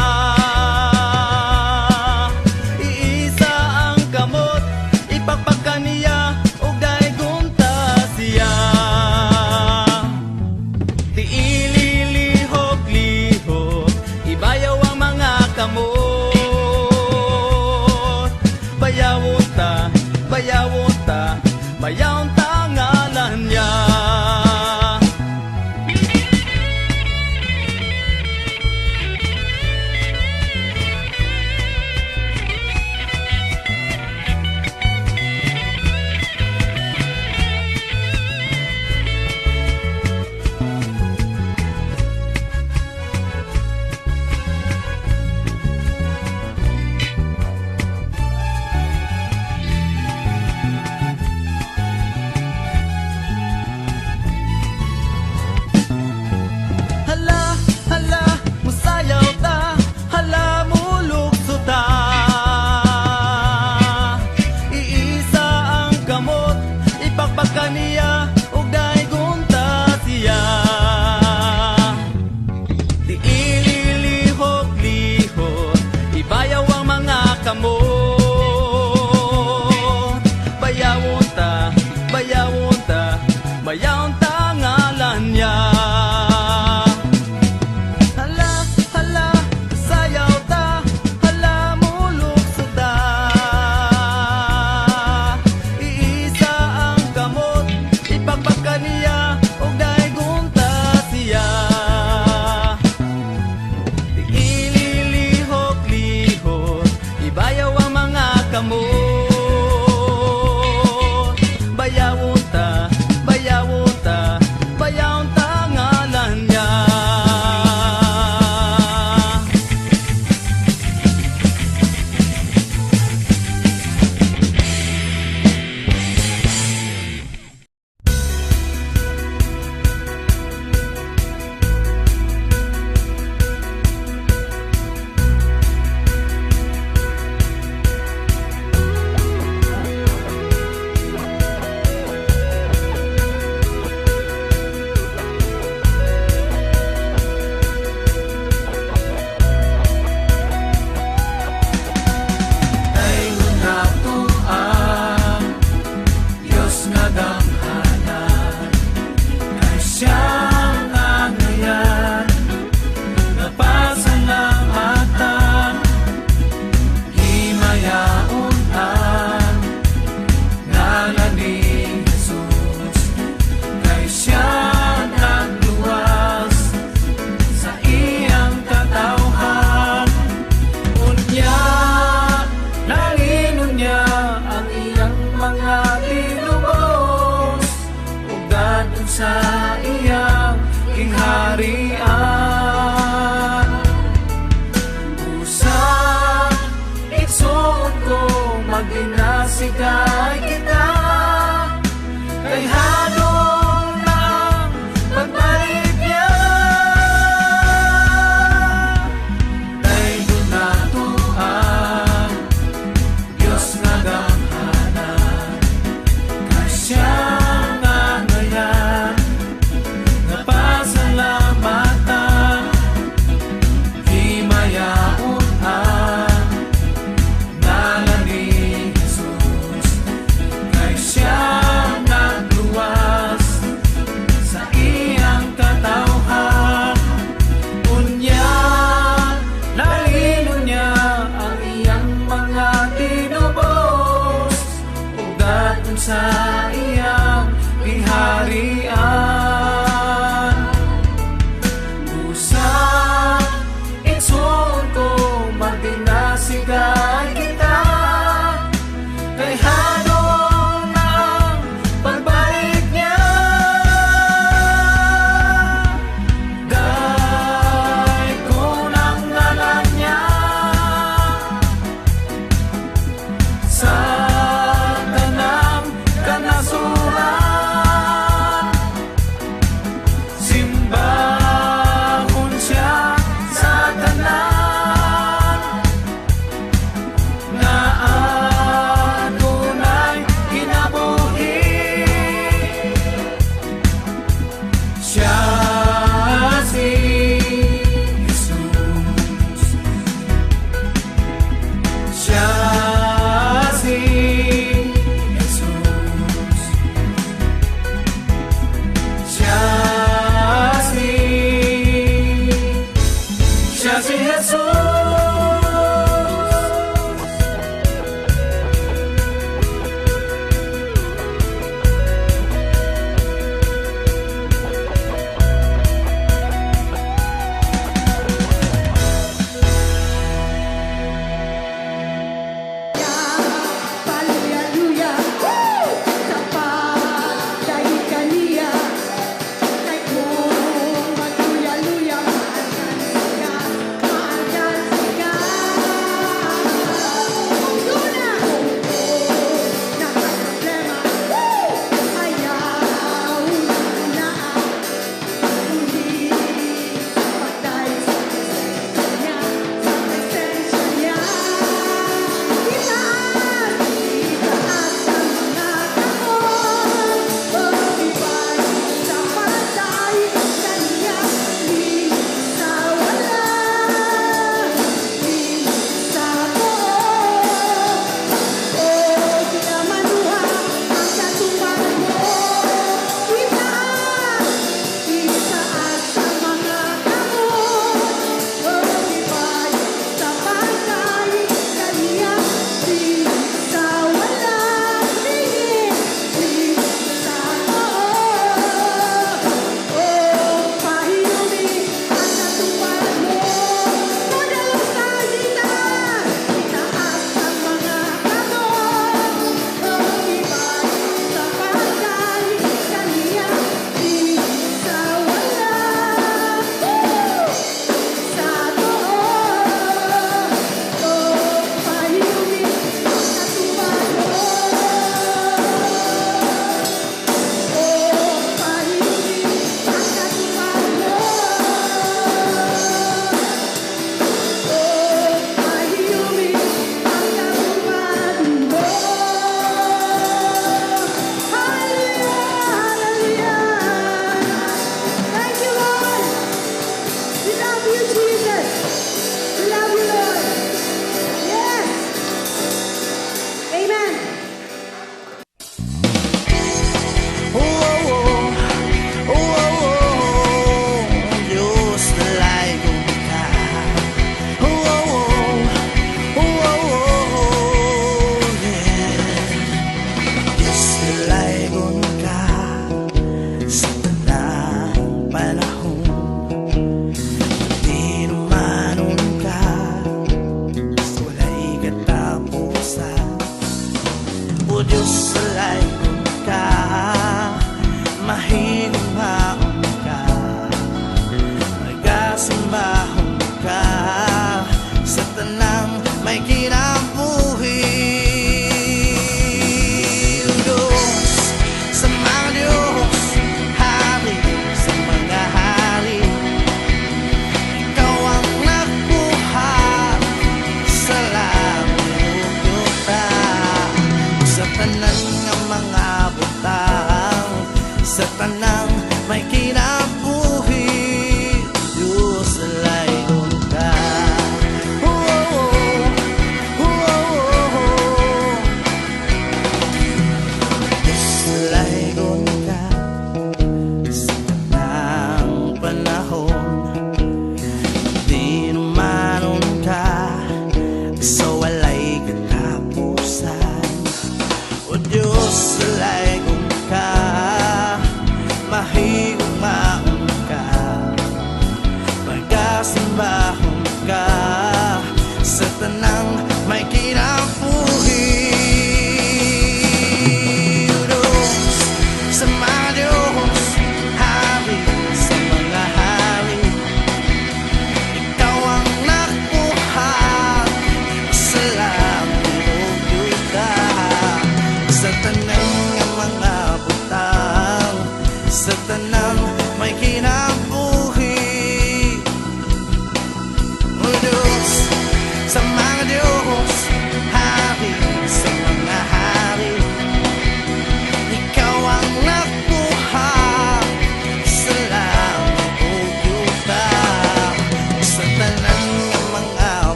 Iisa ang kamot, ipagpagkaniya, ug daigunta siya. Di ililihok-lihok, ibayaw ang mga kamot. Bayawon ta, bayawon ta, bayawon ta ngalan niya. dinasigay kita. Kay hanong na ang pagbalik niya. Kay dunato ang Diyos nga gamhanan. Kay siya nga ngayon nga pasalamatan. Himayaon ang ngalan ni Jesus. Kay siya nagluwas sa iyang katawhan. Unya nalino niya ang iyang mga tinubos, ug daton sa iyang giharian. Usang igsoon ko magdinasigay kita. Kay hanong na ang pagbalik niya. Gay ko ng ngalan niya sa tanang kanasuran. Simbahon siya sa tanan nga adunay kinabuhi. Siya si Jesus. Siya si Jesus. Siya si Jesus. Hallelujah, kapag kaniya, kay kung hallelujah, maagan siya. Kung nakaproblema, ayaw na kundi patay sa presensya niya. Itaas ang mga kamon, pag-ibay sa patay kaniya. Di sa wala, di sa buo, o di ka manuha ang katuparan mo. Itaas ang mga kamon, pag-ibay sa patay kaniya. Di sa wala, di sa buo, o pahiyumi ang katuparan mo. Mula sa gitan, itaas ang mga kamon, pag-ibay sa patay kaniya. Di sa wala, sa buo, o pahiyumi ang katuparan mo. Thank you, Lord. We love you, Jesus. We love you, Lord. Yes. Amen. Diyos nalayon ka. Diyos nalayon ka sa tanang panahon. Di numanon ka, wala'y katapusan. O Diyos nalayon ka, mahinumhaon ka, magasimbahon ka sa tanang may kinabuhi.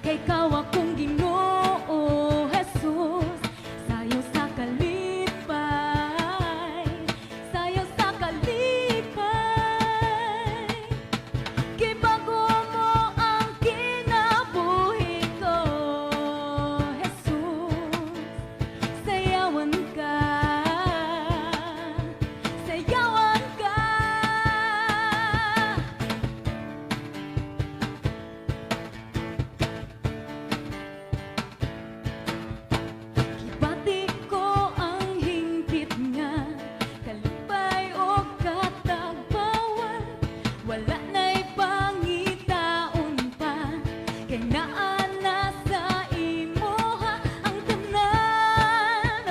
kay ikaw akong Ginoo Jesus. Sayo sa kalipay, sayo sa kalipay, gibago mo ang kinabuhi ko Jesus. Sayawan ka, sayawan ka. Gibati ko ang hingpit nga, kalipay o katagbawan. Wala na'y pangitaon pa, kay naa na sa imuha ang tanan.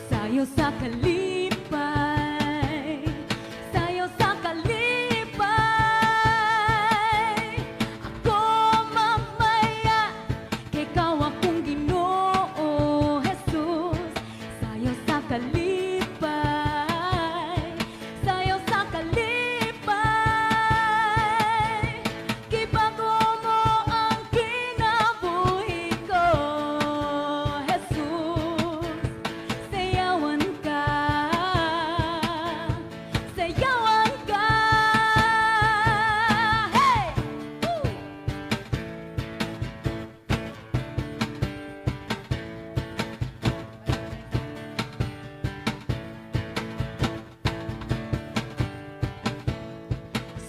Sayo sa kalipay, sayo sa kalipay, ako mamaya, kay ikaw akong Ginoo Jesus. Sayo sa kalipay, sayo sa kalipay, gibago mo ang kinabuhi ko Jesus. Sayawan ka, sayawan ka. Hey! Woo!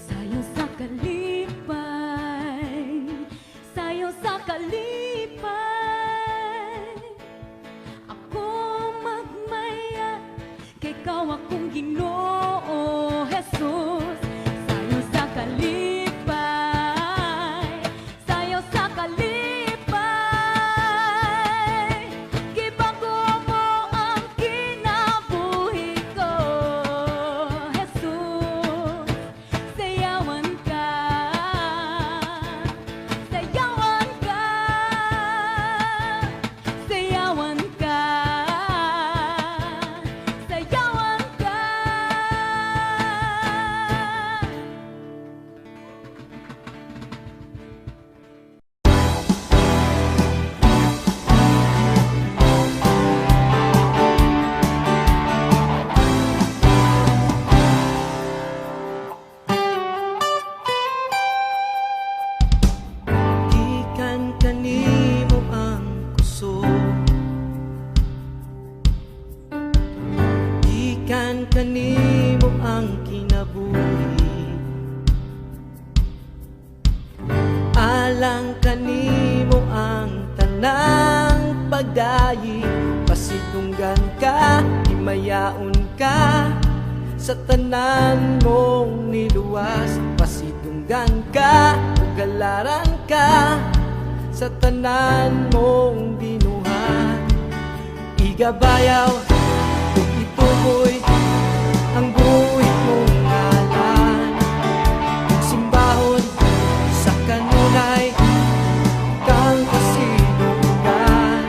Sayo sa kalipay, sayo sa kalipay, ako magmaya, kay ikaw akong Ginoo Jesus. Sayo sa kalipay, sayo sa kalipay, gibago mo ang kinabuhi ko Jesus. Sayawan ka, sayawan ka, sayawan ka, sayawan ka. Gikan kanimo ang kusog, gikan kanimo ang kinabuhi, alang kanimo ang tanang pagdayi. Pasidunggan ka, himayaon ka sa tanan mong niluwas. Pasidunggan ka, ugalaran ka sa tanan mong binuhat. Igabayaw, kung ituboy ang buhit mong ngalan. Simbahon sa kanunay kang kasinungan,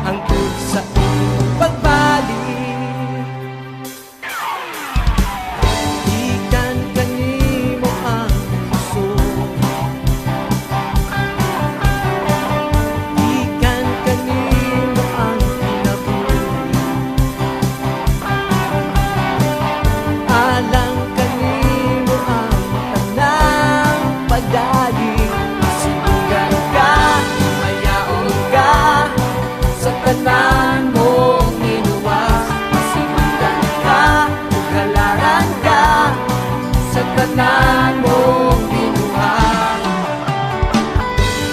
hangtod sa iyong pagbalik. Gikan kanimo ang kusog, gikan kanimo ang kinabuhi, alang kanimo ang tanang pagdayi. Sinugan ka, mayaon ka sa tanan mong niluwas. Sinugan ka, ugalaran ka sa tanan mong binuhat.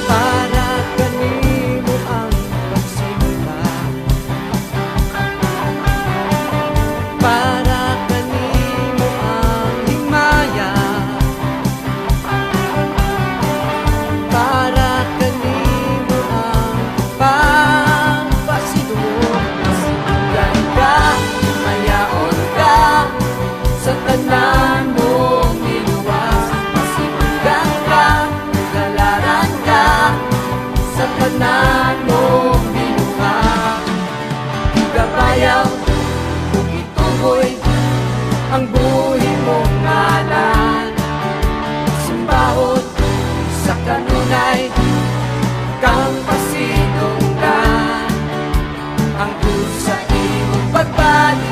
Para kanimo ang pagsimba, para kanimo ang himaya, para kanimo ang pagpasidungog. Sinugan ka, mayaon ka sa tanan mong niluwas. Sinugan ka, ugalaran ka sa tanan mong binuhat. Igabayaw, kung ituboy ang buhi mong ngalan. Simbahon sa kanunay kang pasidunggan hangtod sa imong pagbalik.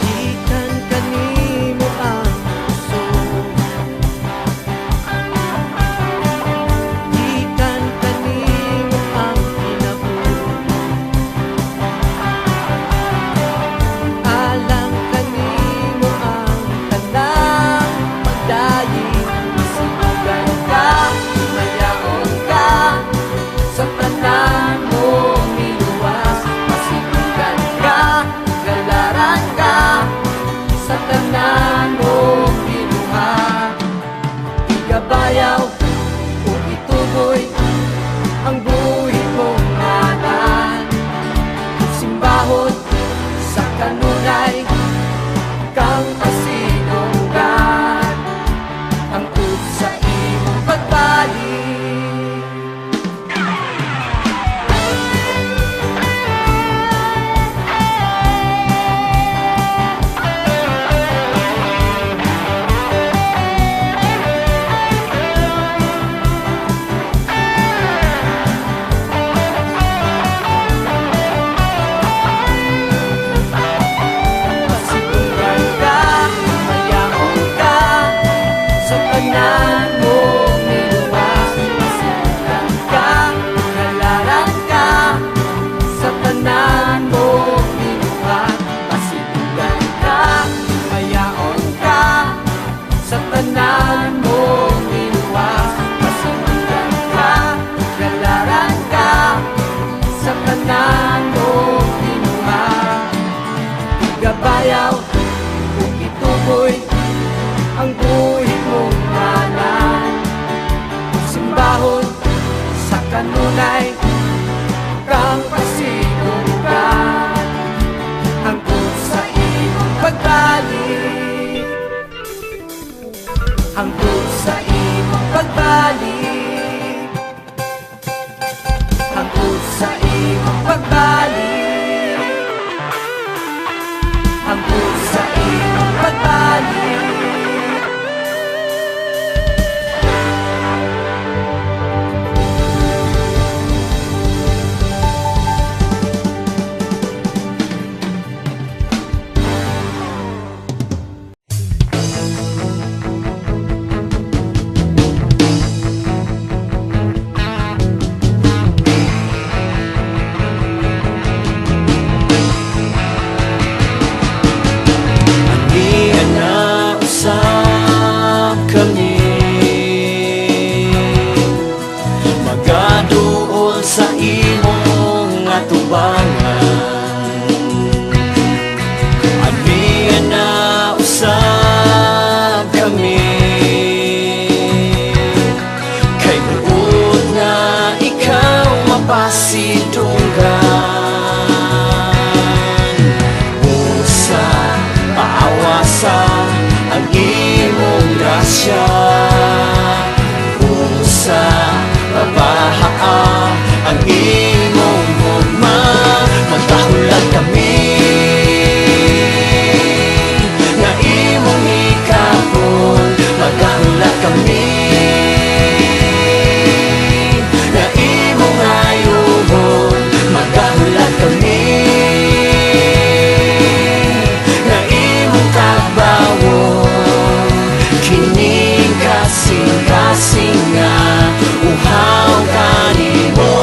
Gikan kanimo ang puso, gikan kanimo ang kinabuhi, alang kanimo ang tanang pagdayin. Masibugan ka, mayaon ka, sa tanan mo niluwas. Masibugan ka, galaran ka, sa tanan mo binuhat. Igabayaw o ituboy ang buhi mong ngalan. Simbahon sa kanunay kang pasidunggan hangtod sa imong pagbalik. Masibugan ka, mayaon ka, sa tanan mo niluwas. Masibugan ka, galaran ka, sa tanan mo binuhat. Masibugan ka, mayaon ka, sa tanan mo niluwas. Masibugan ka, galaran ka, sa tanan mo binuhat. Igabayaw o ituboy ang buhi mong ngalan. Simbahon sa kanunay kang pasidunggan hangtod sa imong pagbalik. Hangtod sa imong pagbalik. Hangtod sa imong pagbalik. Hangtod sa imong pagbalik. Aniya na usab kami magaduol sa imong atubangan. Aniya na usab kami kay buod nga ikaw mapasidunggan. Usa paawasa ang imong grasya, usa pabahaa ang imong hugma. Magkahulat kami nga imong ikapon, magkahulat kami nga imong ayuhon, magkahulat kami nga imong kagbawon. Kining kasing-kasing nga uhaw kanimo.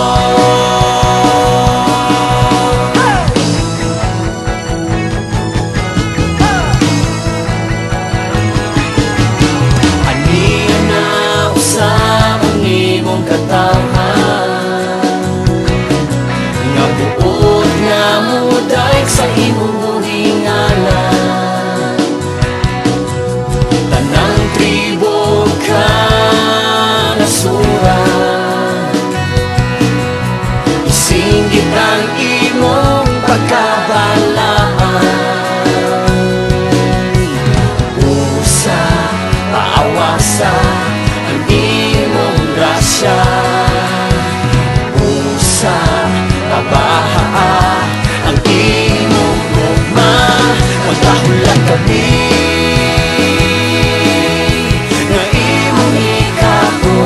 Aniya na usab ang imong katawhan nga buod nga mudayeg sa imong buhinganan. Tanang tribo ka nasurat, isinggit ang imong pagkabalaan. Usa paawasa ang imong grasya, usa pabahaa ang imong hugma. Magkahulat kami nga imong ikapon,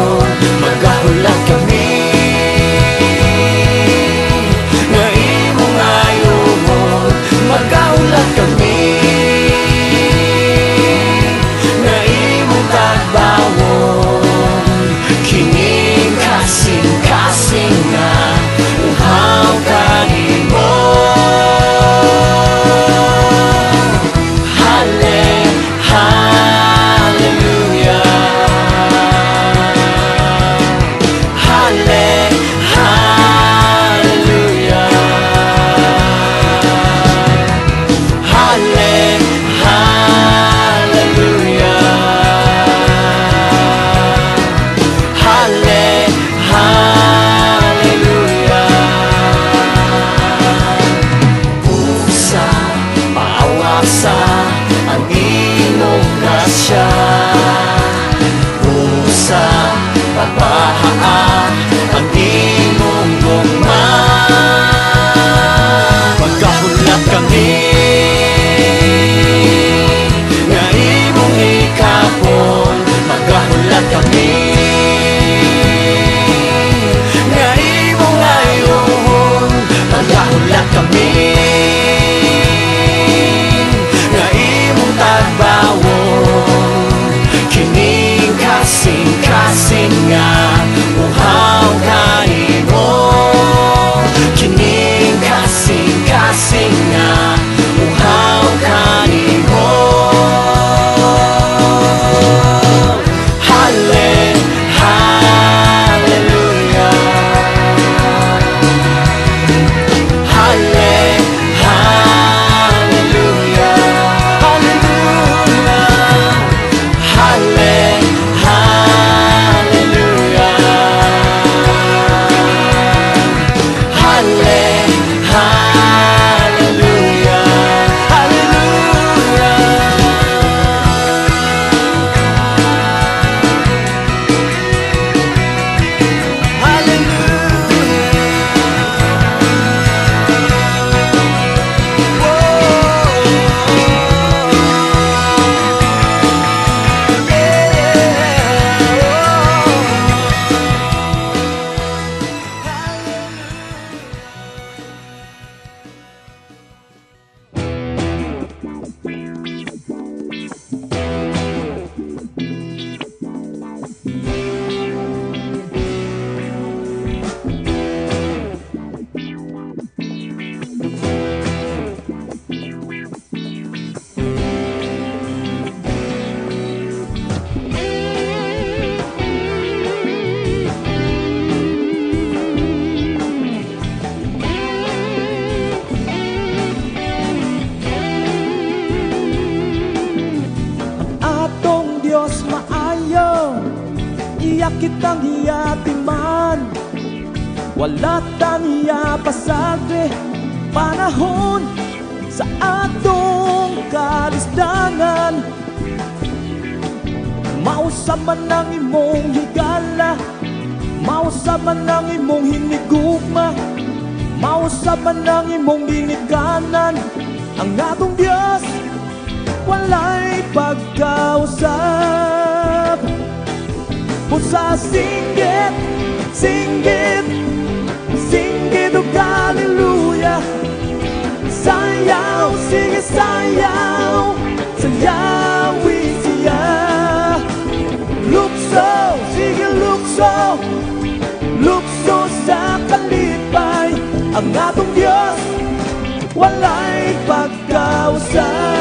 iyak kitang hiyatiman. Wala taniya pasagre panahon sa atong kalisdangan. Mausaman ng imong higala, mausaman ng imong hinigugma, mausaman ng imong ginikanan. Ang atong Diyos walay pagkausap. Pusa singgit, singgit, singgit o hallelujah. Sayaw, sige sayaw, sayawin siya. Lukso, sige lukso, lukso sa kalipay. Ang atong Diyos walay pagkausap.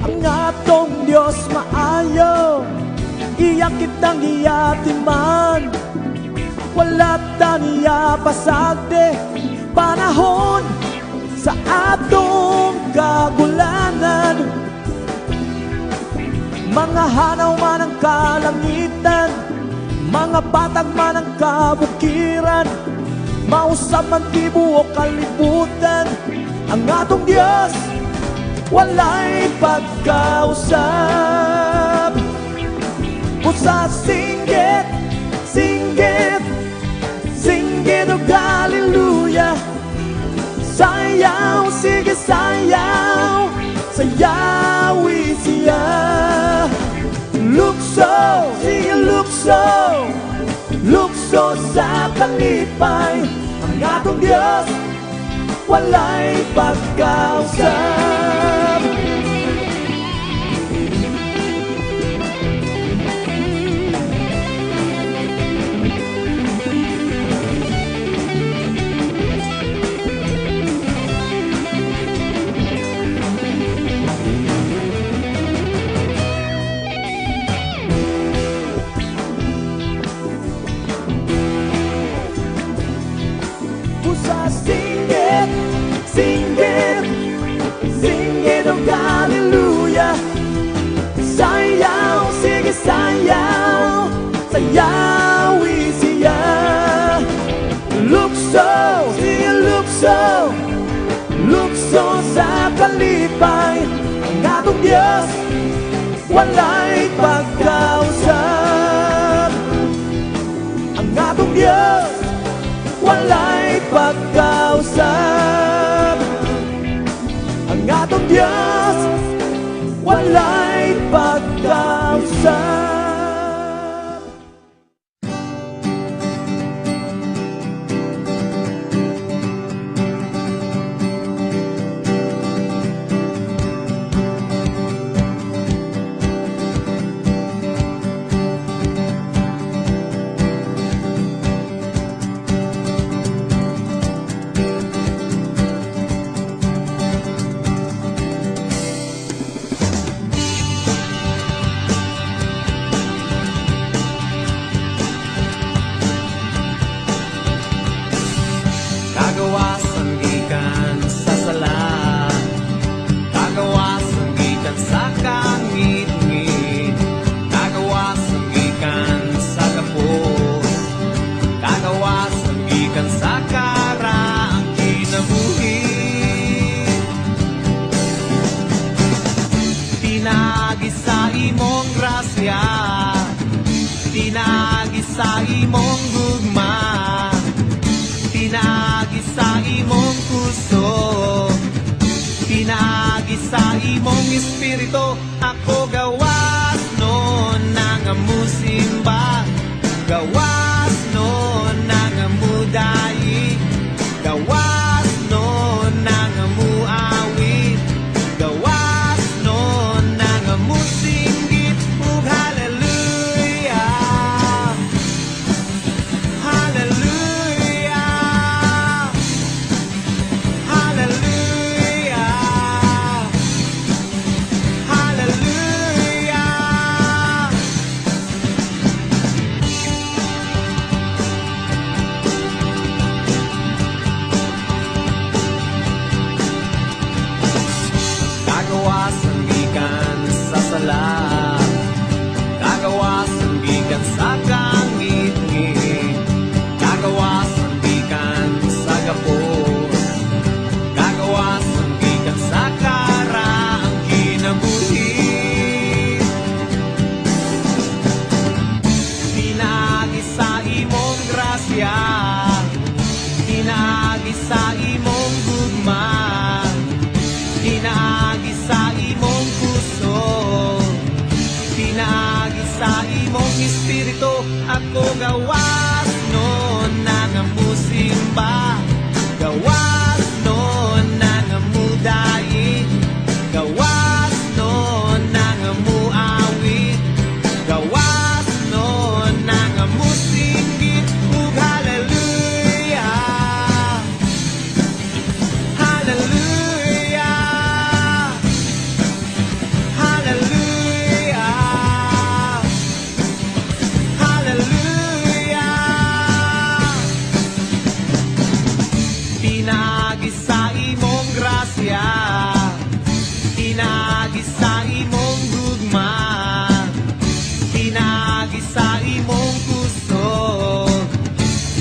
Ang atong Diyos maayo, iyak kitang iyatiman. Wala taniya pasagde panahon sa atong kagulangan. Mga hanaw man ang kalangitan, mga patag man ang kabukiran, mausap man tibuok kalibutan. Ang atong Diyos walay pagkausap. Pusa singgit, singgit, singgit o hallelujah. Sayaw, sige sayaw, sayawin siya. Lukso, sige lukso, lukso sa kalipay. Ang atong Diyos walay pagkausap. Singgit, singgit, singgit o hallelujah. Sayaw, sige sayaw, sayawin siya. Lukso, sige lukso, lukso sa kalipay. Ang atong Diyos walay pagkausap. Ang atong Diyos walay pagkausap. Ang atong Diyos walay pagkausap. Tinagi sa imong gugma, tinagi sa imong puso, tinagi sa imong espiritu. Ako gawas no nang musimba, gawas no nang mudayi, gawas no nang muawit, gawas no nang musinggit ug hallelujah, hallelujah, hallelujah, hallelujah. mong espiritu ako gawas no nangamusimba, gawas no nangamudaig, gawas no nangamuawit, gawas no nangamusinggit ug hallelujah, hallelujah, hallelujah, hallelujah. Pinagi sa imong grasya, pinagi sa imong gugma, pinagi sa imong gusto,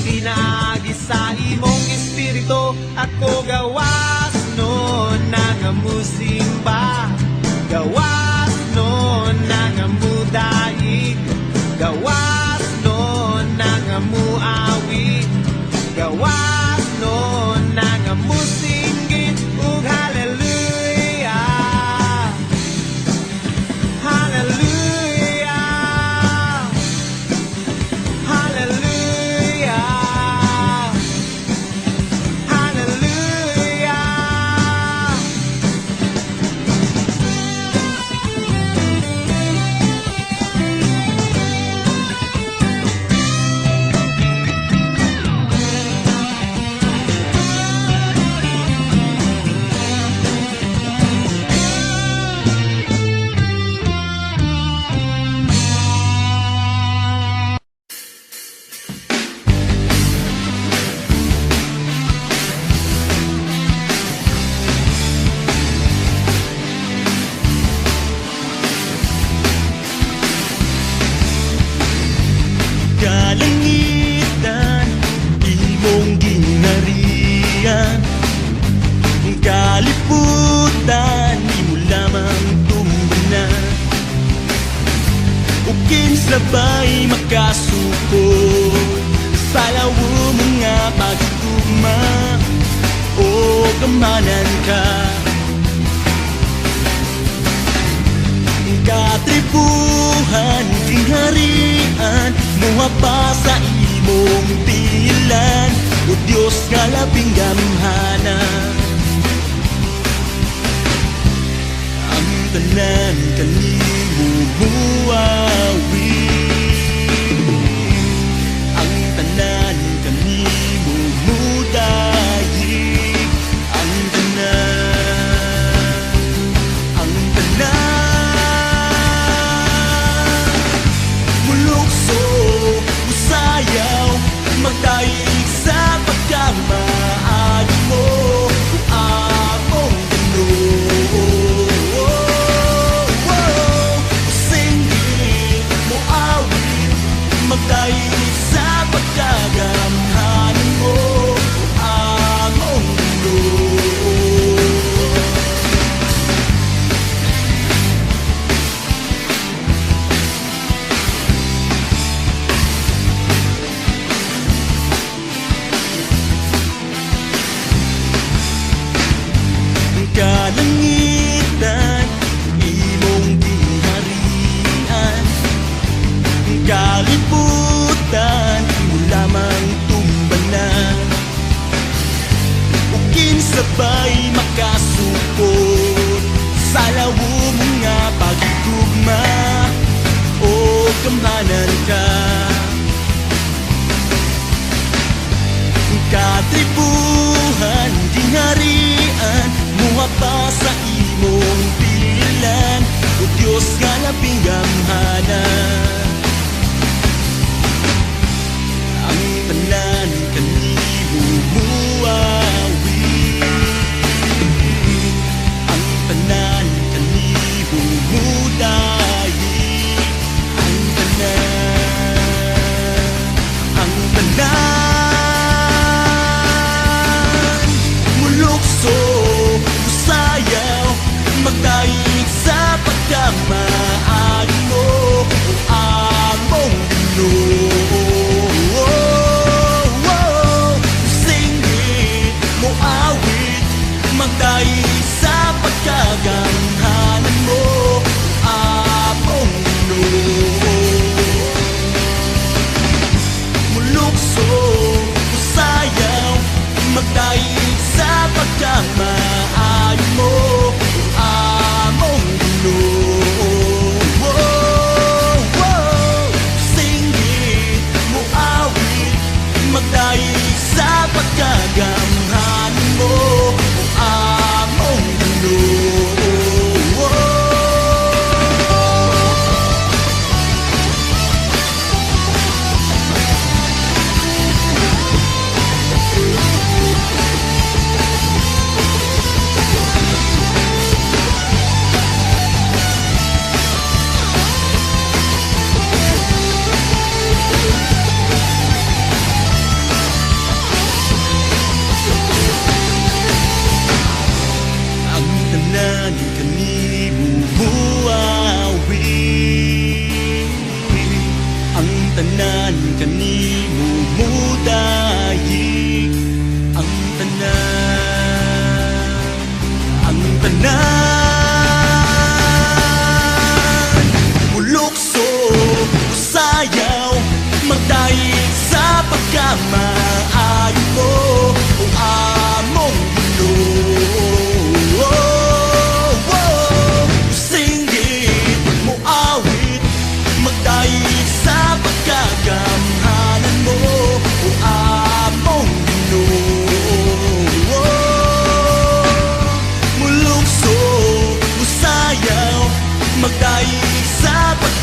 pinagi sa imong espiritu ako gawas no nangamusimba, gawas no nangamudaig, gawas no nangamuawit, gawas no nangamusinggit ug hallelujah, hallelujah, hallelujah, hallelujah. Kalangitan, imong gingharian, kaliputan, imo lamang tumbanan. Ug kinsabay makasuko sa lawo mga pagtugma o kamanan ka. Katribuhan, kingharian, muha pa sa imong tilan, o Diyos nga labing gamhana. Ang tanan kanimo muawi, ang tanan kanimo mudayi, ang tanan, ang tanan. Mulukso, usayaw, magdaig sa pagkamaagi mo, kung akong gano'n. Singgit mo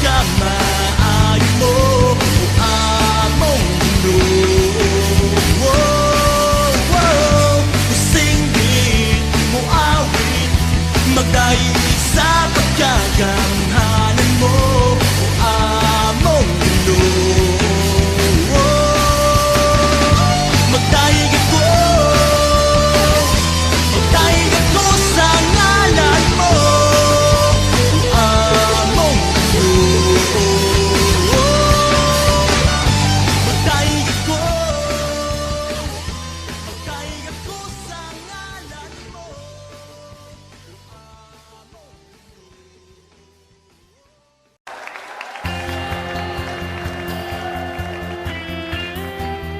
pagkamaayo mo o among mundo. Singgit mo awit, magdahil sa pagkaganghanan mo o among mundo. Magdahil ako sa ngalan mo o among mundo. Magdahil ako sa ngalan mo.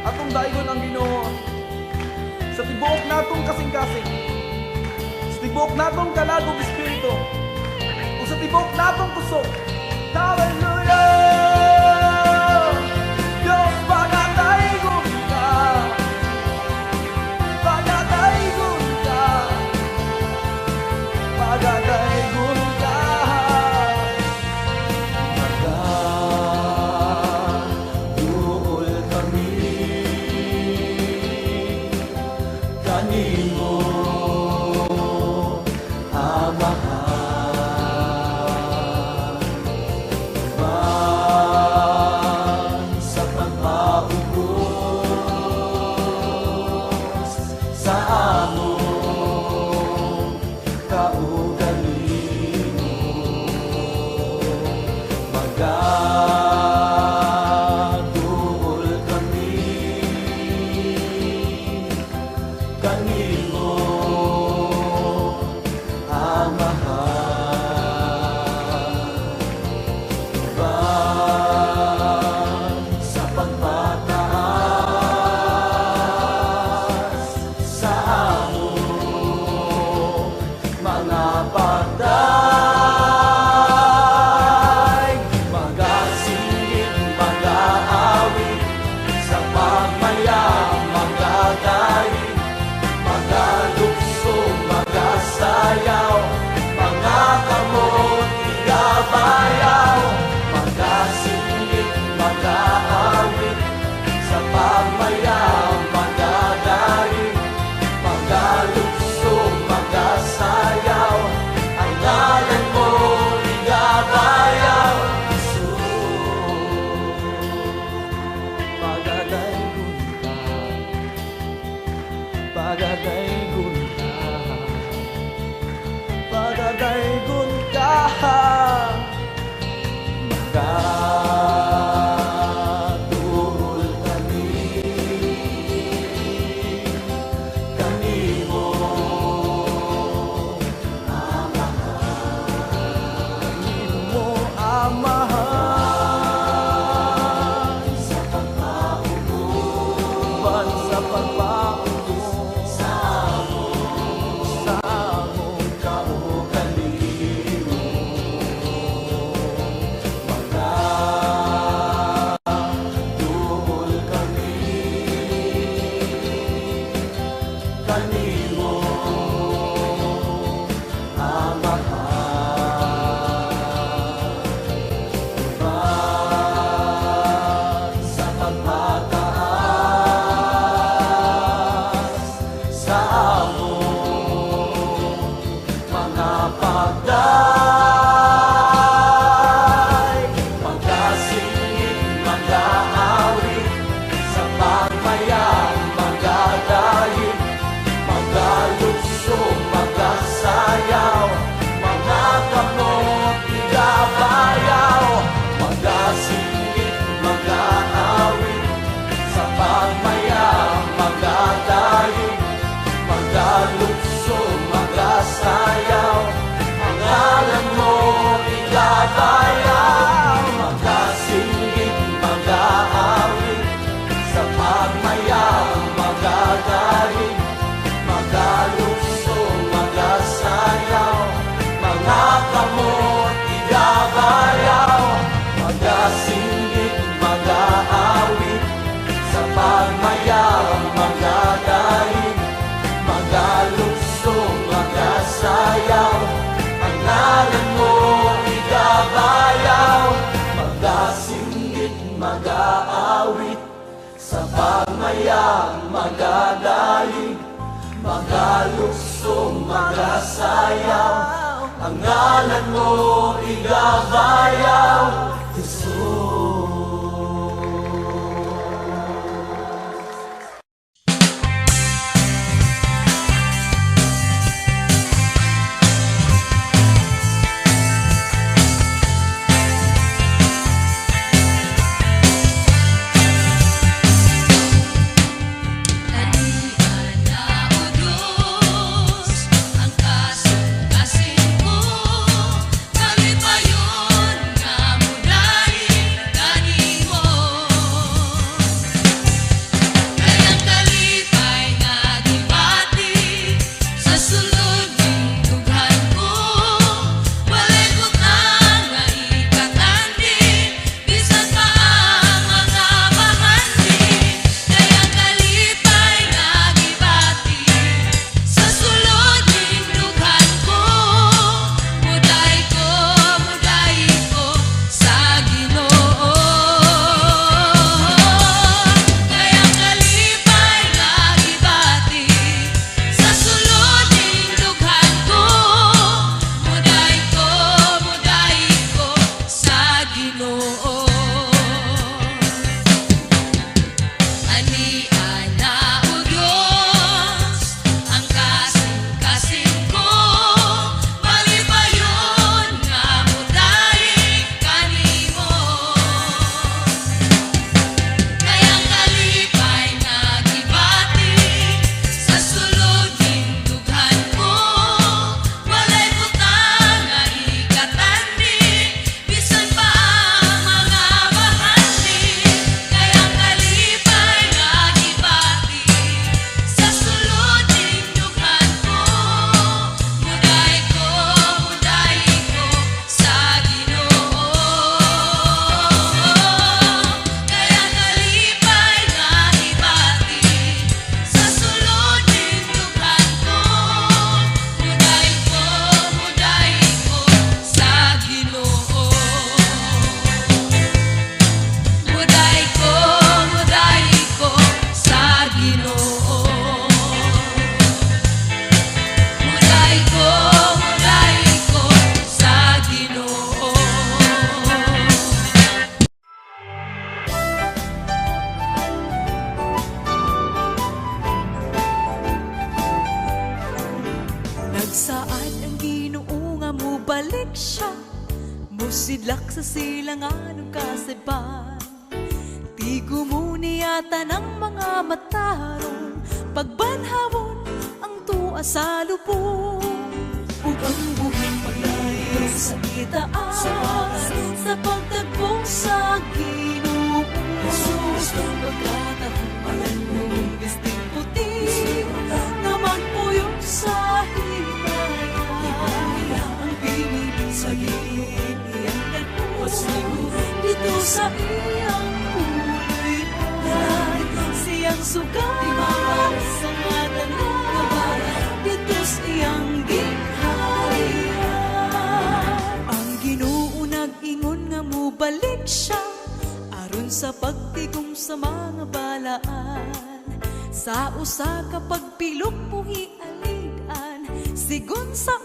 Atong daigon ang Ginoo sa tibuok natong kasing-kasing, sa tibuok natong kalagong espiritu, o sa tibuok natong kusog. Hallelujah! Diyos, pagataygon ka, pagataygon ka, pagataygon ka. Magduol kami kanimo, Amahan. hayang magadalig, magaluksong, magasayaw, ang ngalan mo igabayaw, Jesus. Nagsaad ang Ginoo nga mubalik siya, musidlak sa silangan ng kasiban. Tigo mo niyata ng mga matarong, pagbanhawon ang tuwa sa lubong. Upang buhing paglayo sa kitaan, sa pagtagpo sa Ginoo Jesus, pagkatahong palanong bisting puti, na magpuyong sa himaya. Ang binibig sa gilid iyang nagpusigo, dito sa iyang pulitan, siyang sugat sa ngatan ng kabayan, dito sa iyang ginharian. Ang Ginoo nag-ingon nga mubalik siya, aron sa pagtigom sa mga balaan. Sa usa ka pagpilok puhi aligan, sigon sa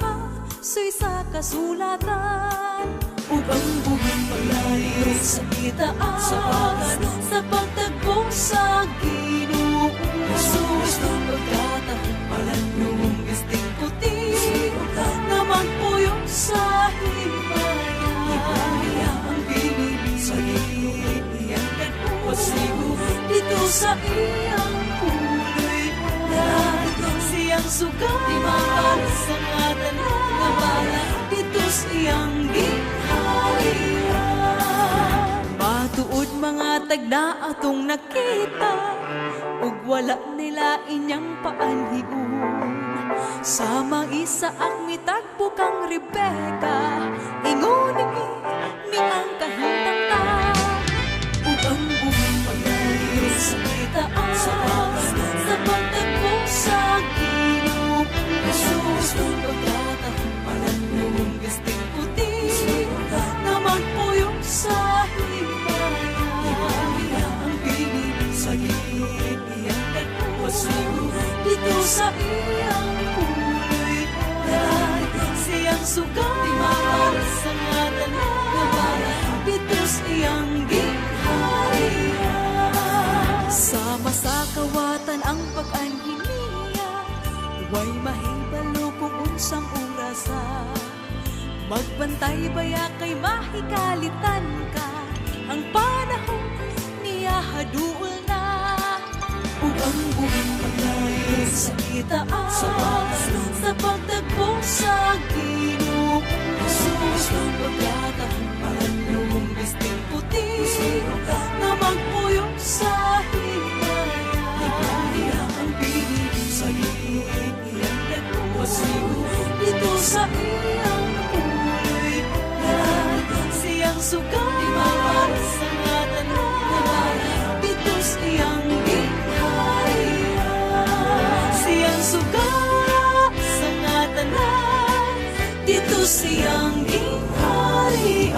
suy sa kasulatan. Upang buhing paglayo sa kitaan, sa pagtagpo sa Ginoo Jesus, pagkatahong palanong bisting puti, na magpuyong sa himaya. Ang binibig sa gilid iyang nagpusigo, dito sa iyang pulitan, siyang sugat sa ngatan ng kabayan, dito sa iyang ginharian. Matuod mga tagna atong nakita, ug wala nila inyang paanhiun. Sa mga Isaak mitagpo kang Rebecca, inguni ni ang kahintang-tang. Upang buhing paglayo sa kitaan, sa pagtagpo sa Ginoo Jesus, pagkatahong palanong bisting puti, na magpuyong sa himaya. Ang binibig sa gilid sa iyang puloy siyang sugat sa ngatan dito iyang gingharian. Sama sa kawatan ang pag-anhiniya, way mahibalo kung unsang orasa. Magbantay baya kay mahikalitan ka, ang panahon niya haduol na. Ug ang buong paglayo sa kitaan, sa pagtagpo sa Ginoo Jesus, pagkatahuman yung bisting puti na magpuyong sa himaya. Ang pinili sa iyang nagpasigo dito sa iyang puloy siyang sugat sa ngatan dito iyang gingharian. Siyang sugat sa ngatan dito siyang gingharian.